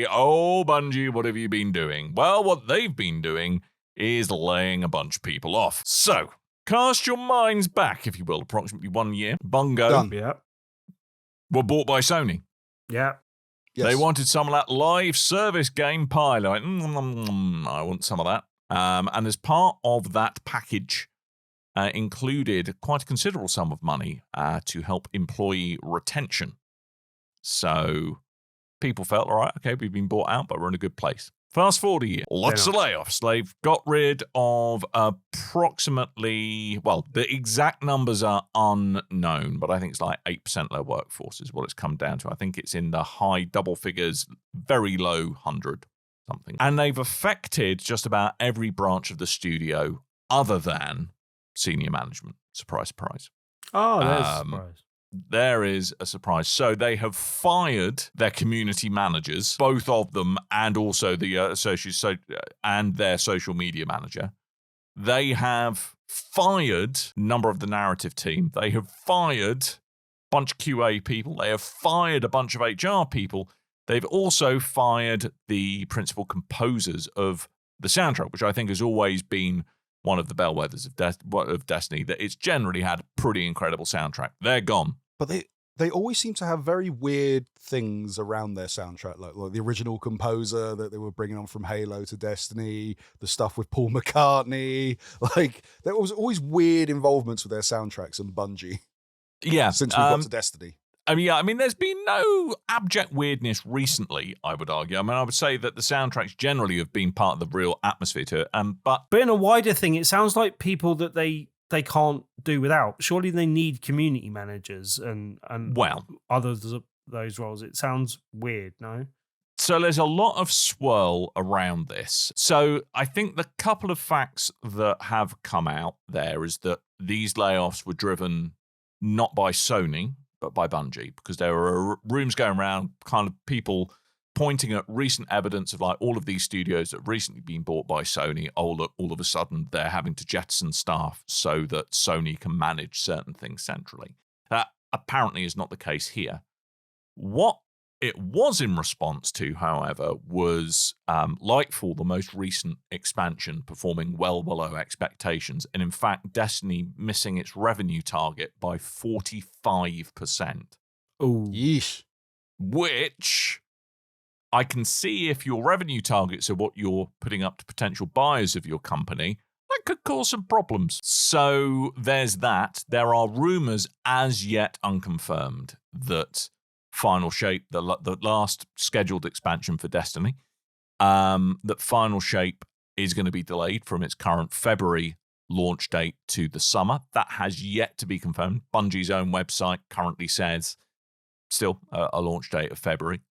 Oh, Bungie, what have you been doing? Well, what they've been doing is laying a bunch of people off. So, cast your minds back, if you will, approximately 1 year. Bungo were bought by Sony. Yeah. Yes. They wanted some of that live service game pie. Like, I want some of that. And as part of that package, included quite a considerable sum of money to help employee retention. So people felt, all right, okay, we've been bought out, but we're in a good place. Fast forward a year, lots of layoffs. They've got rid of approximately, well, the exact numbers are unknown, but I think it's like 8% of their workforce is what it's come down to. I think it's in the high double figures, very low 100 something. And they've affected just about every branch of the studio other than senior management. Surprise, surprise. Oh, there's a surprise. There is a surprise. So they have fired their community managers, both of them, and also the associates and their social media manager. They have fired a number of the narrative team. They have fired a bunch of QA people. They have fired a bunch of HR people. They've also fired the principal composers of the soundtrack, which I think has always been one of the bellwethers of Destiny, that it's generally had a pretty incredible soundtrack. They're gone. But they always seem to have very weird things around their soundtrack, like the original composer that they were bringing on from Halo to Destiny, the stuff with Paul McCartney. Like, there was always weird involvements with their soundtracks and Bungie. Yeah. Since we got to Destiny. I mean, there's been no abject weirdness recently, I would argue. I mean, I would say that the soundtracks generally have been part of the real atmosphere to it. But in a wider thing, it sounds like people that they can't do without. Surely they need community managers and others of those roles. It sounds weird, no? So there's a lot of swirl around this. So I think the couple of facts that have come out there is that these layoffs were driven not by Sony, but by Bungie, because there were rumors going around, kind of people pointing at recent evidence of like all of these studios that have recently been bought by Sony. Oh, look, all of a sudden they're having to jettison staff so that Sony can manage certain things centrally. That apparently is not the case here. What it was in response to, however, was Lightfall, the most recent expansion, performing well below expectations. And in fact, Destiny missing its revenue target by 45%. Oh, yeesh. Which I can see, if your revenue targets are what you're putting up to potential buyers of your company, that could cause some problems. So there's that. There are rumors, as yet unconfirmed, that Final Shape, the last scheduled expansion for Destiny, that Final Shape is going to be delayed from its current February launch date to the summer. That has yet to be confirmed. Bungie's own website currently says still a launch date of February.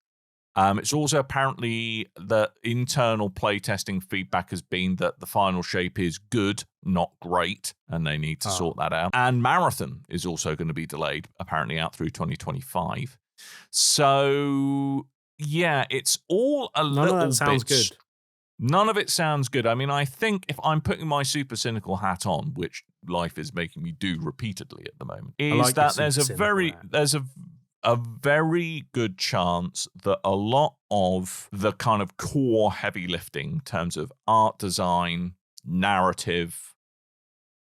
It's also apparently that internal playtesting feedback has been that the Final Shape is good, not great, and they need to sort that out. And Marathon is also going to be delayed, apparently out through 2025. So, yeah, it's all a little bit... None of that sounds good. None of it sounds good. I mean, I think if I'm putting my super cynical hat on, which life is making me do repeatedly at the moment, is that there's a a very good chance that a lot of the kind of core heavy lifting in terms of art design, narrative,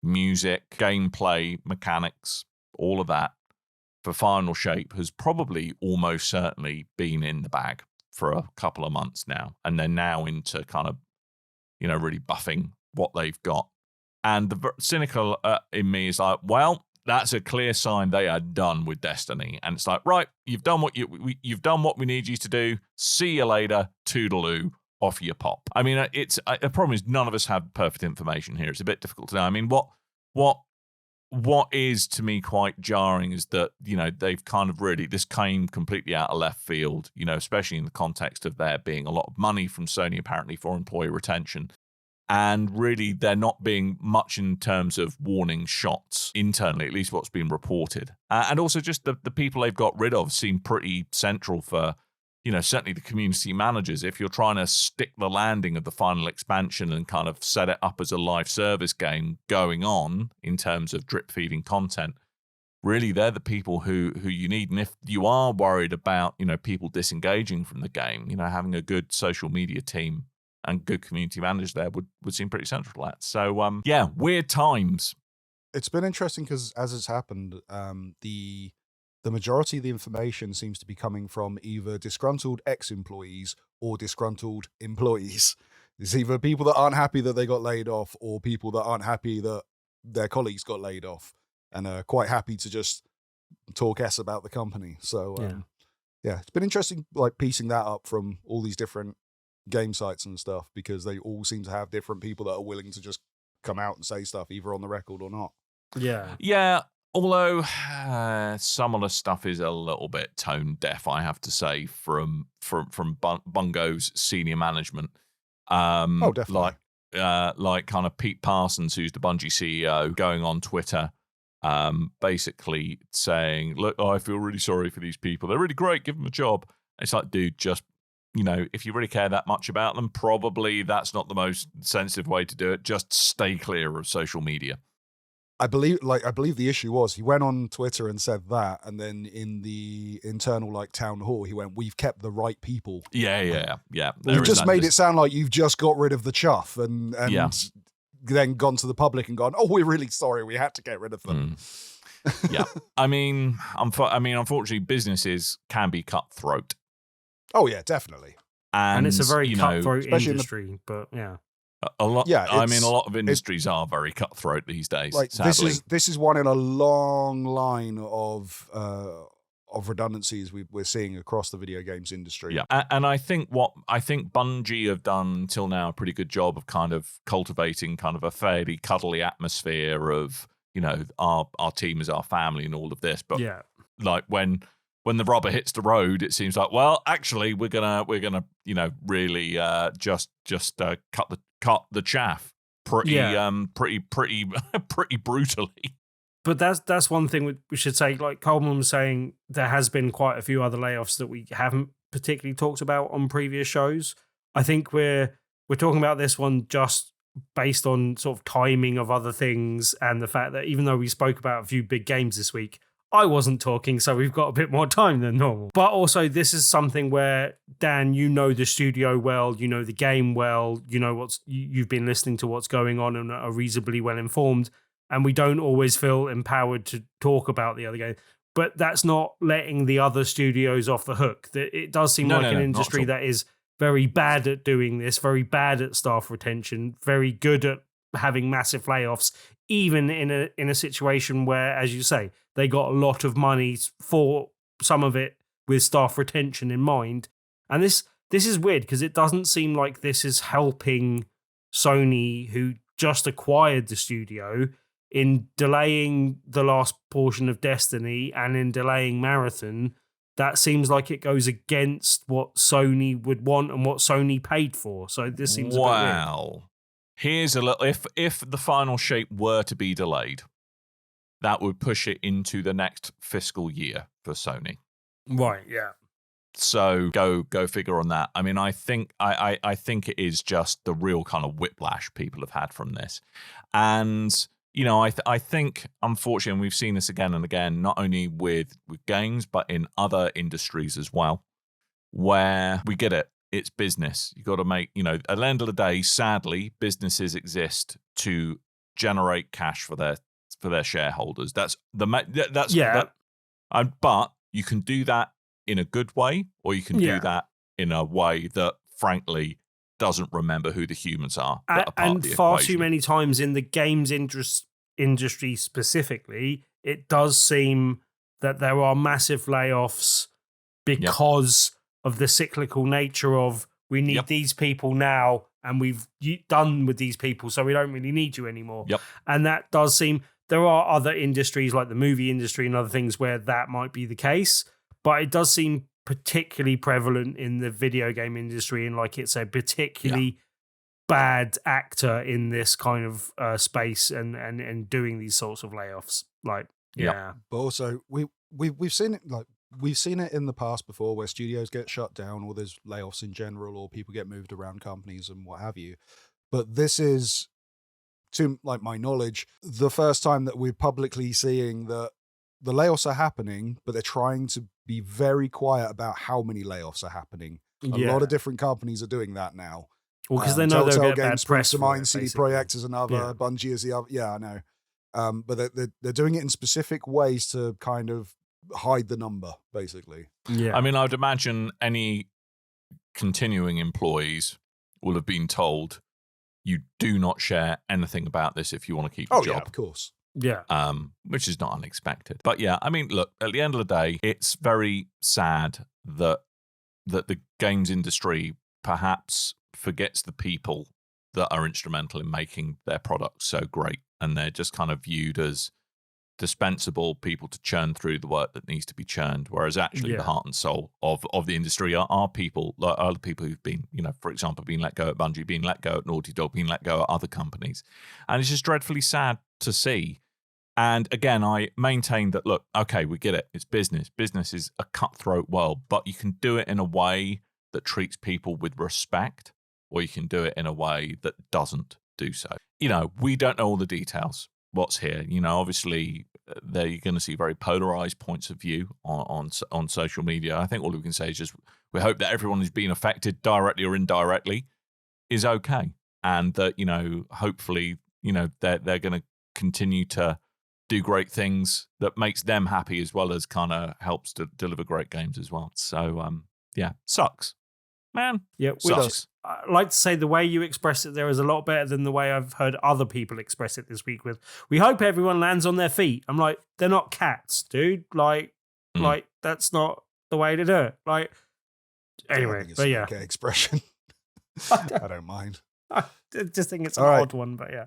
music, gameplay, mechanics, all of that for Final Shape has probably almost certainly been in the bag for a couple of months now. And they're now into kind of, really buffing what they've got. And the cynical in me is like, well, that's a clear sign they are done with Destiny. And it's like, right, you've done what you've done what we need you to do. See you later. Toodaloo. Off your pop. I mean, the problem is none of us have perfect information here. It's a bit difficult to know. I mean, what is to me quite jarring is that, they've kind of really, this came completely out of left field, especially in the context of there being a lot of money from Sony apparently for employee retention. And really, they're not being much in terms of warning shots internally, at least what's been reported. And also just the people they've got rid of seem pretty central for, certainly the community managers. If you're trying to stick the landing of the final expansion and kind of set it up as a live service game going on in terms of drip feeding content, really they're the people who you need. And if you are worried about, people disengaging from the game, having a good social media team and good community managers there would seem pretty central to that. So, weird times. It's been interesting because as it's happened, the majority of the information seems to be coming from either disgruntled ex-employees or disgruntled employees. It's either people that aren't happy that they got laid off or people that aren't happy that their colleagues got laid off and are quite happy to just talk S about the company. So, it's been interesting, like piecing that up from all these different game sites and stuff, because they all seem to have different people that are willing to just come out and say stuff either on the record or not. Yeah. Although some of the stuff is a little bit tone deaf, I have to say, from Bungo's senior management. Definitely. Like kind of Pete Parsons, who's the Bungie CEO, going on Twitter, basically saying, "Look, I feel really sorry for these people. They're really great. Give them a job." It's like, dude, just if you really care that much about them, probably that's not the most sensitive way to do it. Just stay clear of social media. I believe the issue was he went on Twitter and said that, and then in the internal town hall, he went, "We've kept the right people." Yeah. You've just made it sound like you've just got rid of the chuff, and then gone to the public and gone, "Oh, we're really sorry, we had to get rid of them." Yeah, I mean, unfortunately, businesses can be cutthroat. Oh yeah, definitely. And it's a very cutthroat industry, but yeah. A lot. Yeah, a lot of industries are very cutthroat these days. Sadly. This is one in a long line of redundancies we're seeing across the video games industry. Yeah, and I think Bungie have done until now a pretty good job of kind of cultivating kind of a fairly cuddly atmosphere of our team is our family and all of this. But when the rubber hits the road, it seems like, well, actually, we're gonna really just cut the chaff pretty brutally. But that's one thing we should say. Like Coleman was saying, there has been quite a few other layoffs that we haven't particularly talked about on previous shows. I think we're talking about this one just based on sort of timing of other things and the fact that even though we spoke about a few big games this week, I wasn't talking, so we've got a bit more time than normal. But also, this is something where, Dan, the studio well, the game well, you've been listening to what's going on and are reasonably well informed, and we don't always feel empowered to talk about the other game. But that's not letting the other studios off the hook. It does seem like an industry that is very bad at doing this, very bad at staff retention, very good at having massive layoffs, even in a situation where, as you say, they got a lot of money for some of it with staff retention in mind. And this is weird because it doesn't seem like this is helping Sony, who just acquired the studio, in delaying the last portion of Destiny and in delaying Marathon. That seems like it goes against what Sony would want and what Sony paid for. So this seems a bit weird. Here's a little, if the final shape were to be delayed, that would push it into the next fiscal year for Sony. Right, yeah. So go figure on that. I mean, I think it is just the real kind of whiplash people have had from this. And I think, unfortunately, we've seen this again and again, not only with games, but in other industries as well, where we get it. It's business. You got to make, at the end of the day, sadly, businesses exist to generate cash for their shareholders. But you can do that in a good way, or you can do that in a way that, frankly, doesn't remember who the humans are. And far too many times in the games industry specifically, it does seem that there are massive layoffs because of the cyclical nature of we need these people now and we've done with these people, so we don't really need you anymore. And that does seem, there are other industries like the movie industry and other things where that might be the case, but it does seem particularly prevalent in the video game industry, and like it's a particularly bad actor in this kind of space and doing these sorts of layoffs. But also we've seen it, like we've seen it in the past before, where studios get shut down, or there's layoffs in general, or people get moved around companies and what have you. But this is, to like my knowledge, the first time that we're publicly seeing that the layoffs are happening, but they're trying to be very quiet about how many layoffs are happening. A lot of different companies are doing that now. Well, because they know they'll get Games bad press to for mind, it, CD basically. Projekt is another, Bungie is the other. Yeah, I know. But they're doing it in specific ways to kind of hide the number, basically. Yeah. I mean, I would imagine any continuing employees will have been told, you do not share anything about this if you want to keep your job. Yeah, of course. Yeah. Which is not unexpected. But yeah, I mean, look, at the end of the day, it's very sad that the games industry perhaps forgets the people that are instrumental in making their products so great, and they're just kind of viewed as dispensable people to churn through the work that needs to be churned, whereas actually the heart and soul of the industry are people, are the people who've been, for example, being let go at Bungie, being let go at Naughty Dog, being let go at other companies. And it's just dreadfully sad to see. And again, I maintain that, look, okay, we get it. It's business. Business is a cutthroat world, but you can do it in a way that treats people with respect, or you can do it in a way that doesn't do so. We don't know all the details. What's here? Obviously, there you're going to see very polarized points of view on social media. I think all we can say is just we hope that everyone who's been affected directly or indirectly is okay, and that hopefully they're going to continue to do great things that makes them happy, as well as kind of helps to deliver great games as well. So sucks, man. Yeah, sucks. I like to say the way you express it there is a lot better than the way I've heard other people express it this week with, we hope everyone lands on their feet. I'm like, they're not cats, dude. Like that's not the way to do it. Like, anyway, but yeah. Okay, expression. I don't mind. I just think it's an odd one, but yeah.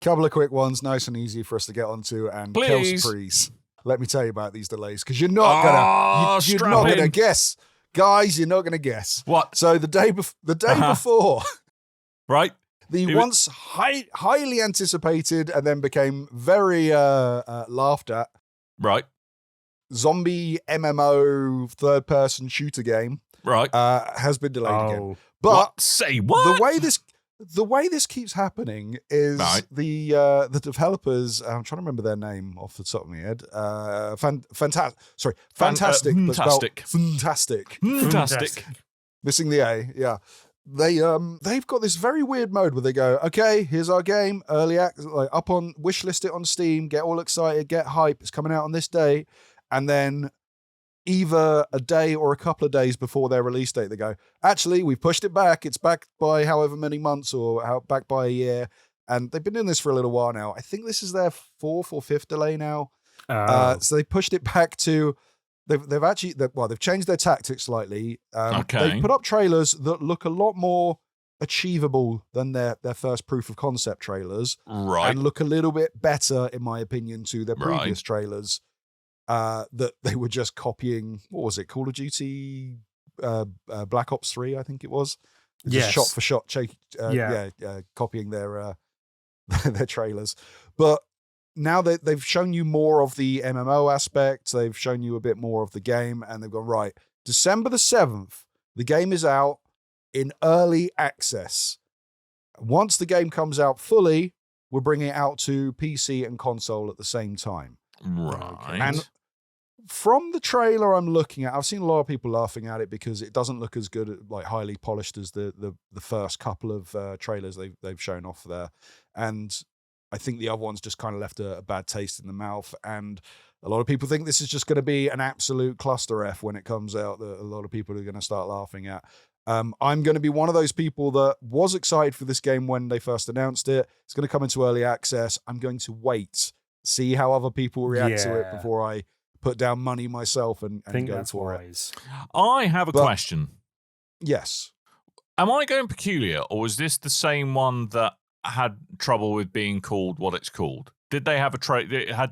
Couple of quick ones, nice and easy for us to get onto. And Kelsey, let me tell you about these delays, because you're not gonna guess. Guys, you're not going to guess. What? So the day before, right? Once highly anticipated and then became very laughed at, right? Zombie MMO third-person shooter game, right? Has been delayed again. But say what? The way this keeps happening is the developers. I'm trying to remember their name off the top of my head. Fantastic. Missing the A. Yeah, they've got this very weird mode where they go, okay, here's our game, early access, like up on wishlist it on Steam, get all excited, get hype. It's coming out on this day, and then either a day or a couple of days before their release date, they go, actually, we pushed it back. It's back by however many months, or back by a year. And they've been doing this for a little while now. I think this is their fourth or fifth delay now. So they pushed it back to, they've changed their tactics slightly. They've put up trailers that look a lot more achievable than their first proof of concept trailers. Right. And look a little bit better, in my opinion, to their previous trailers. That they were just copying, what was it, Call of Duty Black Ops 3, I think it was. Just shot for shot, copying their trailers. But now they've shown you more of the MMO aspect, they've shown you a bit more of the game, and they've gone, right, December the 7th, the game is out in early access. Once the game comes out fully, we're bringing it out to PC and console at the same time. Right. And from the trailer I'm looking at, I've seen a lot of people laughing at it because it doesn't look as good, like highly polished as the first couple of trailers they've shown off there. And I think the other ones just kind of left a bad taste in the mouth. And a lot of people think this is just going to be an absolute cluster F when it comes out that a lot of people are going to start laughing at. I'm going to be one of those people that was excited for this game when they first announced it. It's going to come into early access. I'm going to wait, see how other people react to it before I put down money myself and go for it. I have a question. Yes. Am I going peculiar, or is this the same one that had trouble with being called what it's called? Did they have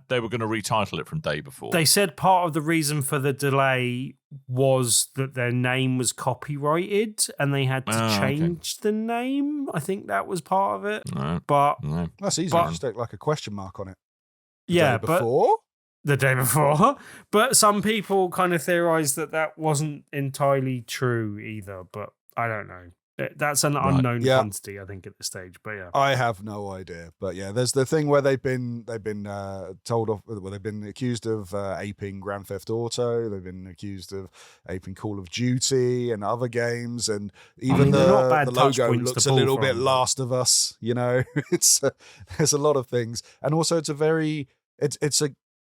they were going to retitle it from day before? They said part of the reason for the delay was that their name was copyrighted and they had to change the name. I think that was part of it. No. But that's easy. Just stick like a question mark on it. The day before. But some people kind of theorized that wasn't entirely true either. But I don't know. That's an unknown quantity, I think, at this stage. But yeah, I have no idea. But yeah, there's the thing where they've been told off. Well, they've been accused of aping Grand Theft Auto. They've been accused of aping Call of Duty and other games. And even the logo looks a little bit Last of Us. You know, there's a lot of things, and also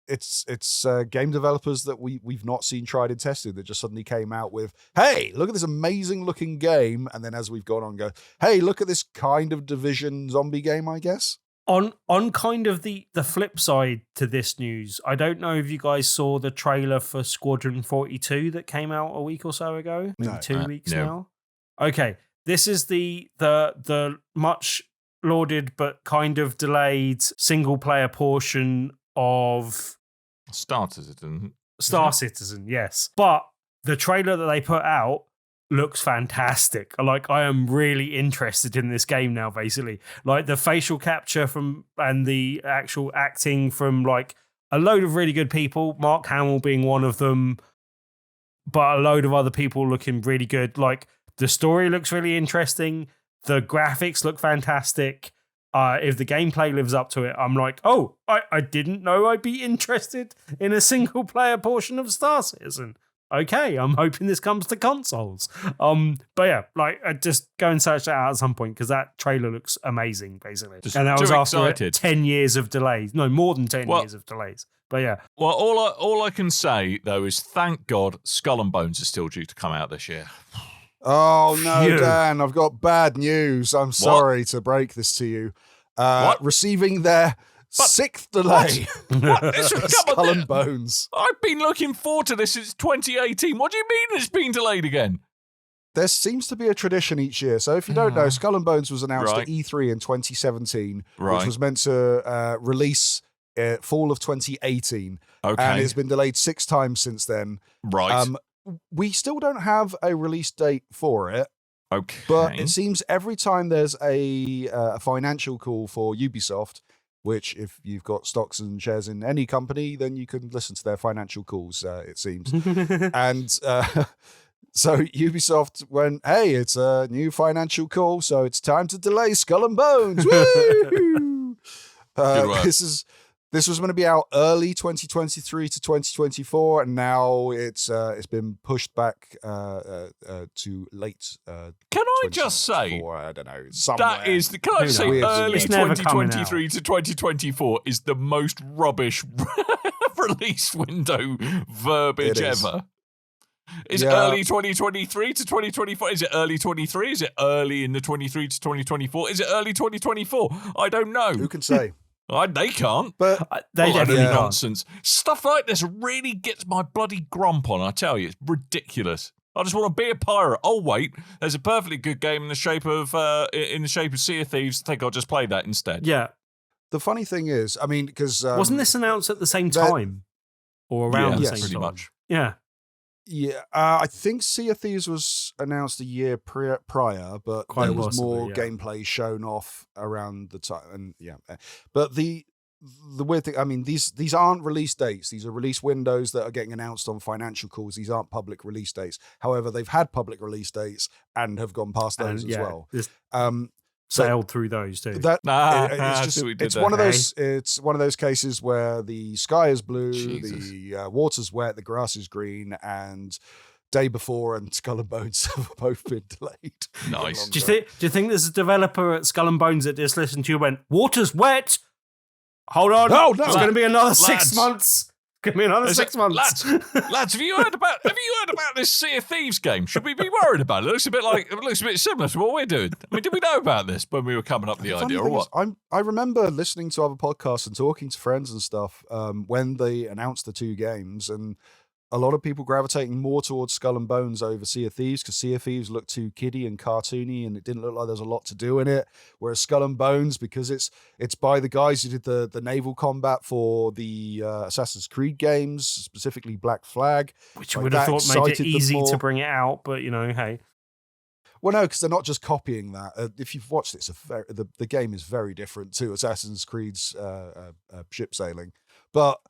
it's game developers that we've not seen tried and tested that just suddenly came out with, hey, look at this amazing looking game, and then as we've gone on, go, hey, look at this kind of Division zombie game, I guess. On kind of the flip side to this news, I don't know if you guys saw the trailer for Squadron 42 that came out a week or so ago, maybe 2 weeks now. Okay, this is the much lauded but kind of delayed single player portion of Star Citizen. Star Citizen, yes. But the trailer that they put out looks fantastic. Like, I am really interested in this game now, basically. Like, the facial capture and the actual acting from, like, a load of really good people, Mark Hamill being one of them, but a load of other people looking really good. Like, the story looks really interesting. The graphics look fantastic. If the gameplay lives up to it, I'm like, oh, I didn't know I'd be interested in a single player portion of Star Citizen. Okay, I'm hoping this comes to consoles. But yeah, like, just go and search that out at some point because that trailer looks amazing, basically. And that was after 10 years of delays. No, more than 10 years of delays. But yeah. Well, all I can say though is thank God Skull and Bones is still due to come out this year. Oh, no, Dan, I've got bad news. I'm sorry to break this to you. Receiving their sixth delay. Skull and Bones. I've been looking forward to this since 2018. What do you mean it's been delayed again? There seems to be a tradition each year. So if you don't know, Skull and Bones was announced at E3 in 2017, which was meant to release fall of 2018. Okay. And it's been delayed 6 times since then. Right. We still don't have a release date for it. Okay. But it seems every time there's a financial call for Ubisoft, which if you've got stocks and shares in any company, then you can listen to their financial calls, it seems. And so Ubisoft went, hey, it's a new financial call, so it's time to delay Skull and Bones. Woo! This was going to be out early 2023 to 2024, and now it's been pushed back to late. Can I just say? I don't know. Somewhere. That is. Can I just say early 2023 to 2024 is the most rubbish release window verbiage ever. Is it early 2023 to 2024? Is it early 23? Is it early in the 23 to 2024? Is it early 2024? I don't know. Who can say? They can't. But they definitely can't. Nonsense. Stuff like this really gets my bloody grump on, I tell you. It's ridiculous. I just want to be a pirate. Oh, wait. There's a perfectly good game in the shape of Sea of Thieves. I think I'll just play that instead. Yeah. The funny thing is, I mean, because... wasn't this announced at the same time? Or around the same pretty time? Much. Yeah. Yeah, I think Sea of Thieves was announced a year prior, but there was more gameplay shown off around the time. And but the weird thing, I mean, these aren't release dates. These are release windows that are getting announced on financial calls. These aren't public release dates. However, they've had public release dates and have gone past those as well. sailed through those too. It's one of those. It's one of those cases where the sky is blue, the water's wet, the grass is green, and Day Before and Skull and Bones have both been delayed. Nice. Do you think there's a developer at Skull and Bones that just listened to you and went, "Water's wet"? Hold on. No, it's going to be another 6 months. Give me another 6 months. Lads, have you heard about this Sea of Thieves game? Should we be worried about it? It looks a bit similar to what we're doing. I mean, did we know about this when we were coming up with the idea, or what? I remember listening to other podcasts and talking to friends and stuff when they announced the two games, and a lot of people gravitating more towards Skull and Bones over Sea of Thieves because Sea of Thieves looked too kiddie and cartoony and it didn't look like there's a lot to do in it. Whereas Skull and Bones, because it's by the guys who did the naval combat for the Assassin's Creed games, specifically Black Flag. Which you would have thought made it easy to bring it out, but hey. Well, no, because they're not just copying that. If you've watched it, the game is very different to Assassin's Creed's ship sailing. But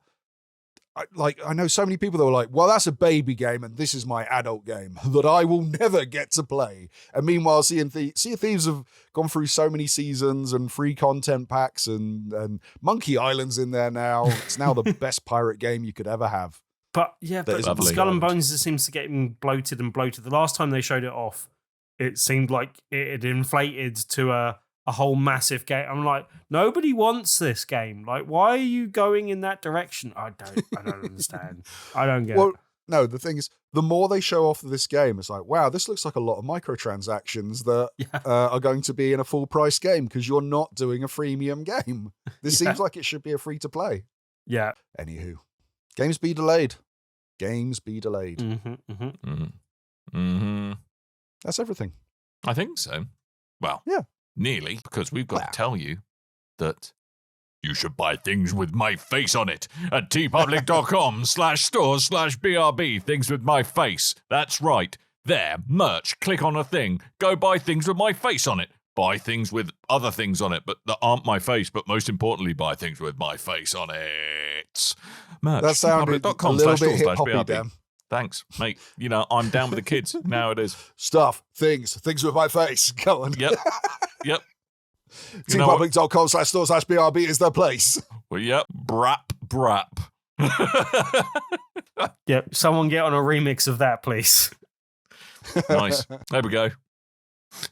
I know so many people that were like, well, that's a baby game and this is my adult game that I will never get to play. And meanwhile, Sea of Thieves have gone through so many seasons and free content packs and Monkey Island's in there now. It's now the best pirate game you could ever have. But Skull and Bones just seems to get bloated and bloated. The last time they showed it off, it seemed like it had inflated to a whole massive game. I'm like, nobody wants this game. Like, why are you going in that direction? I don't understand. I don't get it. No, the thing is, the more they show off this game, it's like, wow, this looks like a lot of microtransactions that are going to be in a full price game because you're not doing a freemium game. This seems like it should be a free to play. Yeah. Anywho, games be delayed. Games be delayed. That's everything. I think so. Well, yeah. Nearly, because we've got to tell you that you should buy things with my face on it at tpublic.com/stores/BRB. Things with my face. That's right. There, merch. Click on a thing. Go buy things with my face on it. Buy things with other things on it, but that aren't my face. But most importantly, buy things with my face on it. Merch. That sounded a little bit hip-hoppy, Dan. Thanks, mate. I'm down with the kids. Now it is. Things with my face. Go on. Yep. tpublic.com/stores/BRB is the place. Well, yep. Brap. Yep. Someone get on a remix of that, please. Nice. There we go.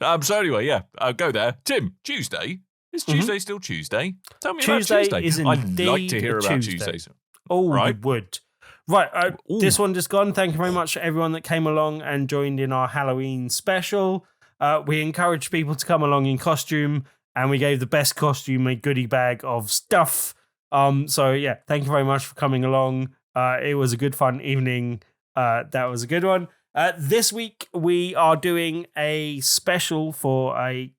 So anyway, go there. Tim, Tuesday. Is Tuesday still Tuesday? Tell me about Tuesday. Is I'd like to hear about Tuesdays. Oh, right? You would. Right, this one just gone. Thank you very much to everyone that came along and joined in our Halloween special. We encouraged people to come along in costume, and we gave the best costume a goodie bag of stuff. So yeah, thank you very much for coming along. It was a good fun evening. That was a good one. This week we are doing a special for a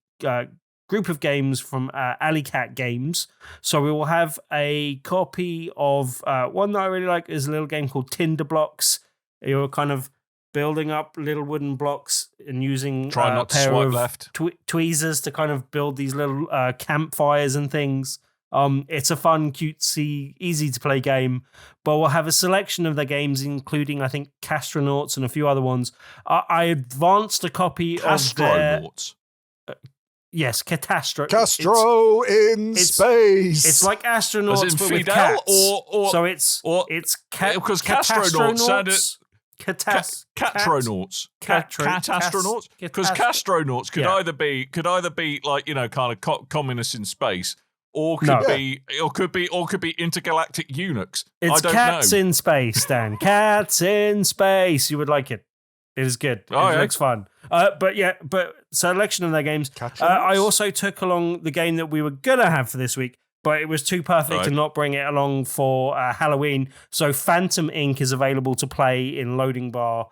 group of games from Alley Cat Games. So we will have a copy of one that I really like is a little game called Tinder Blocks. You're kind of building up little wooden blocks and using a pair of tweezers to kind of build these little campfires and things. It's a fun, cutesy, easy to play game, but we'll have a selection of the games, including, I think, Castronauts and a few other ones. I advanced a copy of their... Yes, Castro in space. It's like astronauts, but with Fidel, cats. So it's because Castronauts sounded Catronauts. Catastronauts. Because Castronauts could either be like kind of communists in space, or could be intergalactic eunuchs. It's cats in space, Dan. Cats in space. You would like it. It is good. It looks fun. But selection of their games. I also took along the game that we were going to have for this week, but it was too perfect to not bring it along for Halloween. So Phantom Inc. is available to play in Loading Bar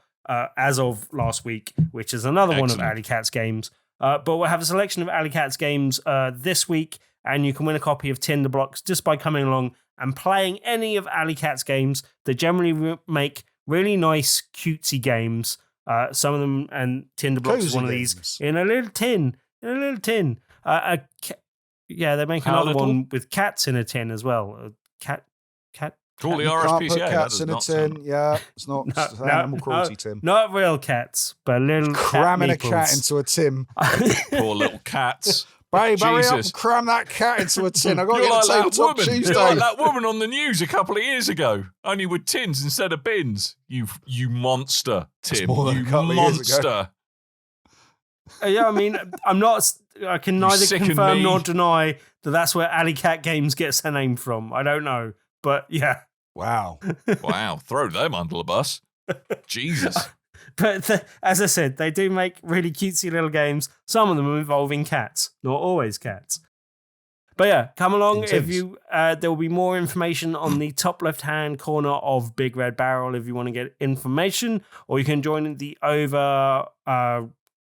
as of last week, which is another one of Alley Cat's games. But we'll have a selection of Alley Cat's games this week, and you can win a copy of Tinder Blocks just by coming along and playing any of Alley Cat's games. They generally make really nice, cutesy games. Some of them, and Tinder Blocks is one of these in a little tin. They make another one with cats in a tin as well. Cat. Call the RSPCA. Can't put cats in a tin. Yeah, it's not animal cruelty, Tim. Not real cats, but little cramming cat a cat into a tin. Poor little cats. Babe, hurry up Jesus. and cram that cat into a tin. I got to You're get like a that tabletop woman. Tuesday. You're like that woman on the news a couple of years ago, only with tins instead of bins. You monster, Tim. more than You a couple of years ago. monster. Yeah, I mean, I can neither sicken confirm me. nor deny that that's where Alley Cat Games gets their name from. I don't know. But yeah. Wow. Wow, throw them under the bus. Jesus. But as I said, they do make really cutesy little games. Some of them involving cats, not always cats. But yeah, come along if you. There will be more information on the top left-hand corner of Big Red Barrel if you want to get information, or you can join the over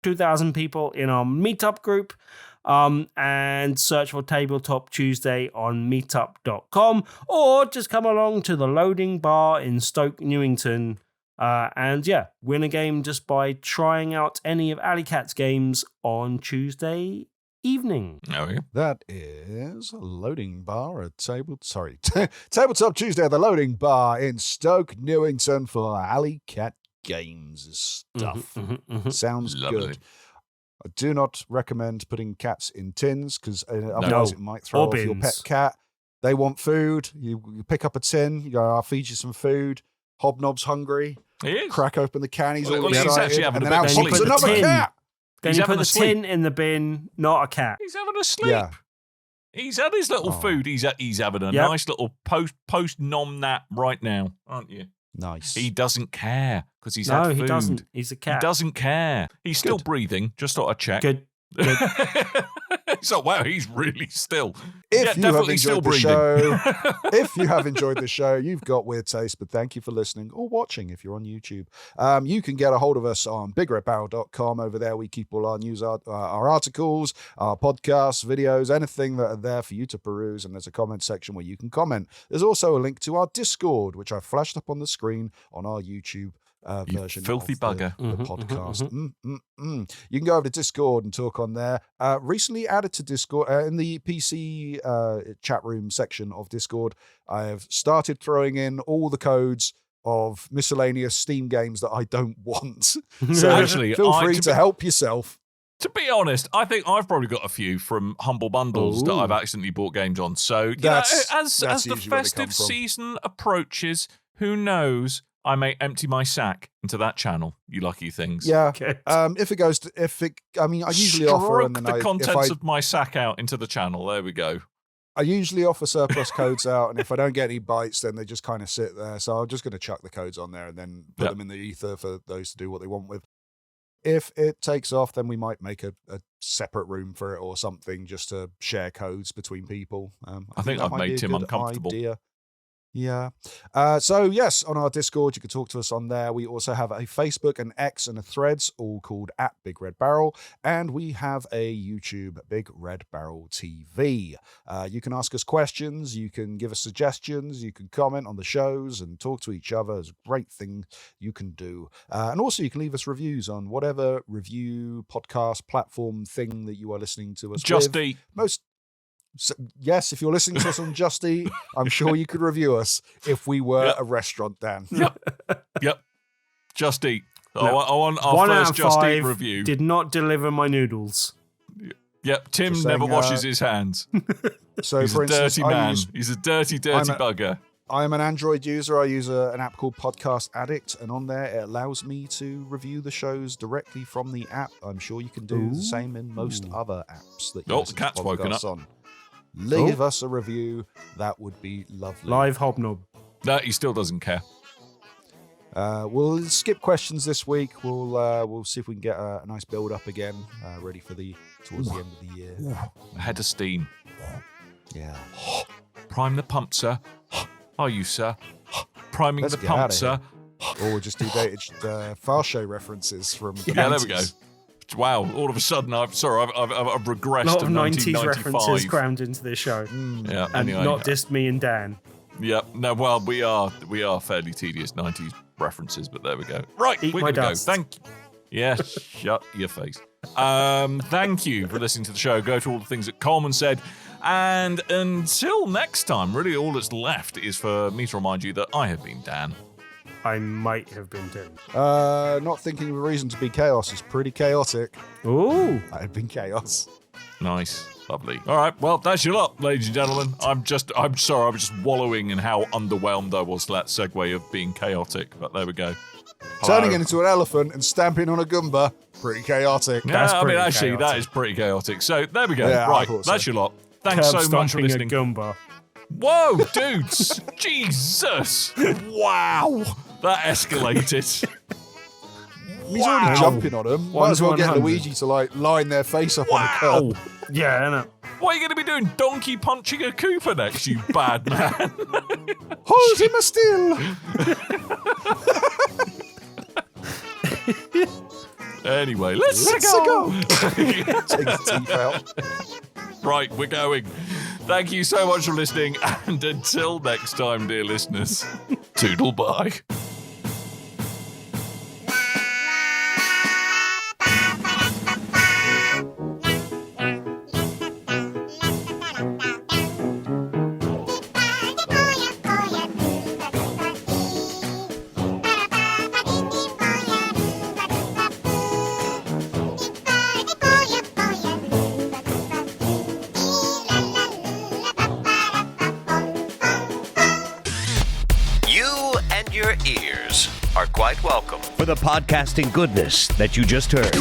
2,000 people in our meetup group. And search for Tabletop Tuesday on meetup.com, or just come along to the Loading Bar in Stoke, Newington. And yeah, win a game just by trying out any of Alley Cat's games on Tuesday evening. There we go. That is a Loading Bar Tabletop Tuesday at the Loading Bar in Stoke, Newington for Alley Cat Games stuff. Sounds Lovely. good. I do not recommend putting cats in tins because otherwise it might throw off your pet cat. They want food. You pick up a tin. You go, I'll feed you some food. Hobnob's hungry. He is. Crack open the can. He's all Well, he's excited. actually having And a then bit out of pops sleep. another Tin. cat. Then He's you having put a the sleep. tin in the bin, not a cat. He's having a sleep. Yeah. He's had his little food. He's having a nice little post nom nap right now, aren't you? Nice. He doesn't care because he's had food. No, he doesn't. He's a cat. He doesn't care. He's still breathing. Just thought I'd check. Good. It's like, wow, he's really still. If you have definitely still enjoyed the breathing. show, if you have enjoyed the show, you've got weird taste, but thank you for listening or watching if you're on YouTube. You can get a hold of us on bigredbarrel.com. Over there, we keep all our news, our articles, our podcasts, videos, anything that are there for you to peruse. And there's a comment section where you can comment. There's also a link to our Discord, which I flashed up on the screen on our YouTube version. filthy of bugger. The podcast. You can go over to Discord and talk on there. Recently added to Discord in the PC chat room section of Discord. I have started throwing in all the codes of miscellaneous Steam games that I don't want. So Actually, feel free to help yourself. To be honest, I think I've probably got a few from Humble Bundles that I've accidentally bought games on. So, as the usually where they come festive from. season approaches, who knows? I may empty my sack into that channel. You lucky things. Yeah. Okay. If it goes to, I usually offer Stroke the contents of my sack out into the channel. There we go. I usually offer surplus codes out, and if I don't get any bites, then they just kind of sit there. So I'm just going to chuck the codes on there and then put them in the ether for those to do what they want with. If it takes off, then we might make a separate room for it or something just to share codes between people. I think that I've might be made a Tim good uncomfortable. idea. Yeah. So, yes, on our Discord, you can talk to us on there. We also have a Facebook, an X, and a Threads, all called @BigRedBarrel. And we have a YouTube, Big Red Barrel TV. You can ask us questions. You can give us suggestions. You can comment on the shows and talk to each other. It's a great thing you can do. And also, you can leave us reviews on whatever review, podcast, platform thing that you are listening to us Just with. Eat. So, yes, if you're listening to us on Just Eat, I'm sure you could review us if we were a restaurant, Dan. Yep. Just Eat. I No. want our 1 out first of Just Eat 5 review. did not deliver my noodles. Yep. Tim Just never saying, washes his hands. So, He's for a instance, dirty man. He's a dirty bugger. I'm an Android user. I use an app called Podcast Addict, and on there it allows me to review the shows directly from the app. I'm sure you can do the same in most other apps that you listen the cat's to woken podcasts up. on. Leave us a review. That would be lovely. Live hobnob. No, he still doesn't care. We'll skip questions this week. We'll see if we can get a nice build up again, ready for towards the end of the year. Head of steam. Yeah. Prime the pump, sir. Are you, sir? Priming Let's the get pump, outta sir. Or we'll just do dated Fast Show references from the Yeah, there we go. 90s. Wow! All of a sudden, I've regressed A lot to of 90s 1995. references crammed into this show. Yeah, And anyway. not just me and Dan. Yeah, no. Well, we are fairly tedious 90s references, but there we go. Right, Eat we're my gonna dust. go. Thank you. Yeah, shut your face. Thank you for listening to the show. Go to all the things that Coleman said. And until next time, really all that's left is for me to remind you that I have been Dan. I might have been Tim. Not thinking of a reason to be chaos is pretty chaotic. Ooh. I have been chaos. Nice. Lovely. All right. Well, that's your lot, ladies and gentlemen. I'm sorry. I was just wallowing in how underwhelmed I was to that segue of being chaotic. But there we go. Turning it into an elephant and stamping on a Goomba, pretty chaotic. Yeah, I mean, pretty actually, that chaotic. is pretty chaotic. So there we go. Yeah, I right. thought so. That's your lot. Thanks so much for listening. A Goomba. Whoa, dudes. Jesus. Wow. That escalated. He's already jumping on them. Might as well get 100. Luigi to line their face up on the curb. Yeah, innit? What are you going to be doing? Donkey punching a Koopa next, you bad man? Hold him still. Anyway, let's go. Take the teeth out. Right, we're going. Thank you so much for listening, and until next time, dear listeners, toodle bye. Your ears are quite welcome for the podcasting goodness that you just heard.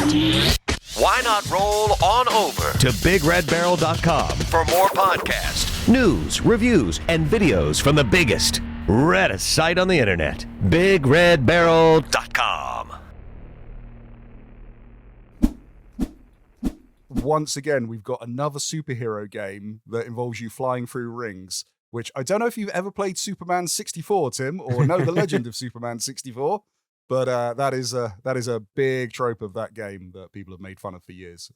Why not roll on over to BigRedBarrel.com for more podcasts, news, reviews, and videos from the biggest, reddest site on the internet, BigRedBarrel.com. Once again, we've got another superhero game that involves you flying through rings. Which I don't know if you've ever played Superman 64, Tim, or know the legend of Superman 64, but that is a big trope of that game that people have made fun of for years.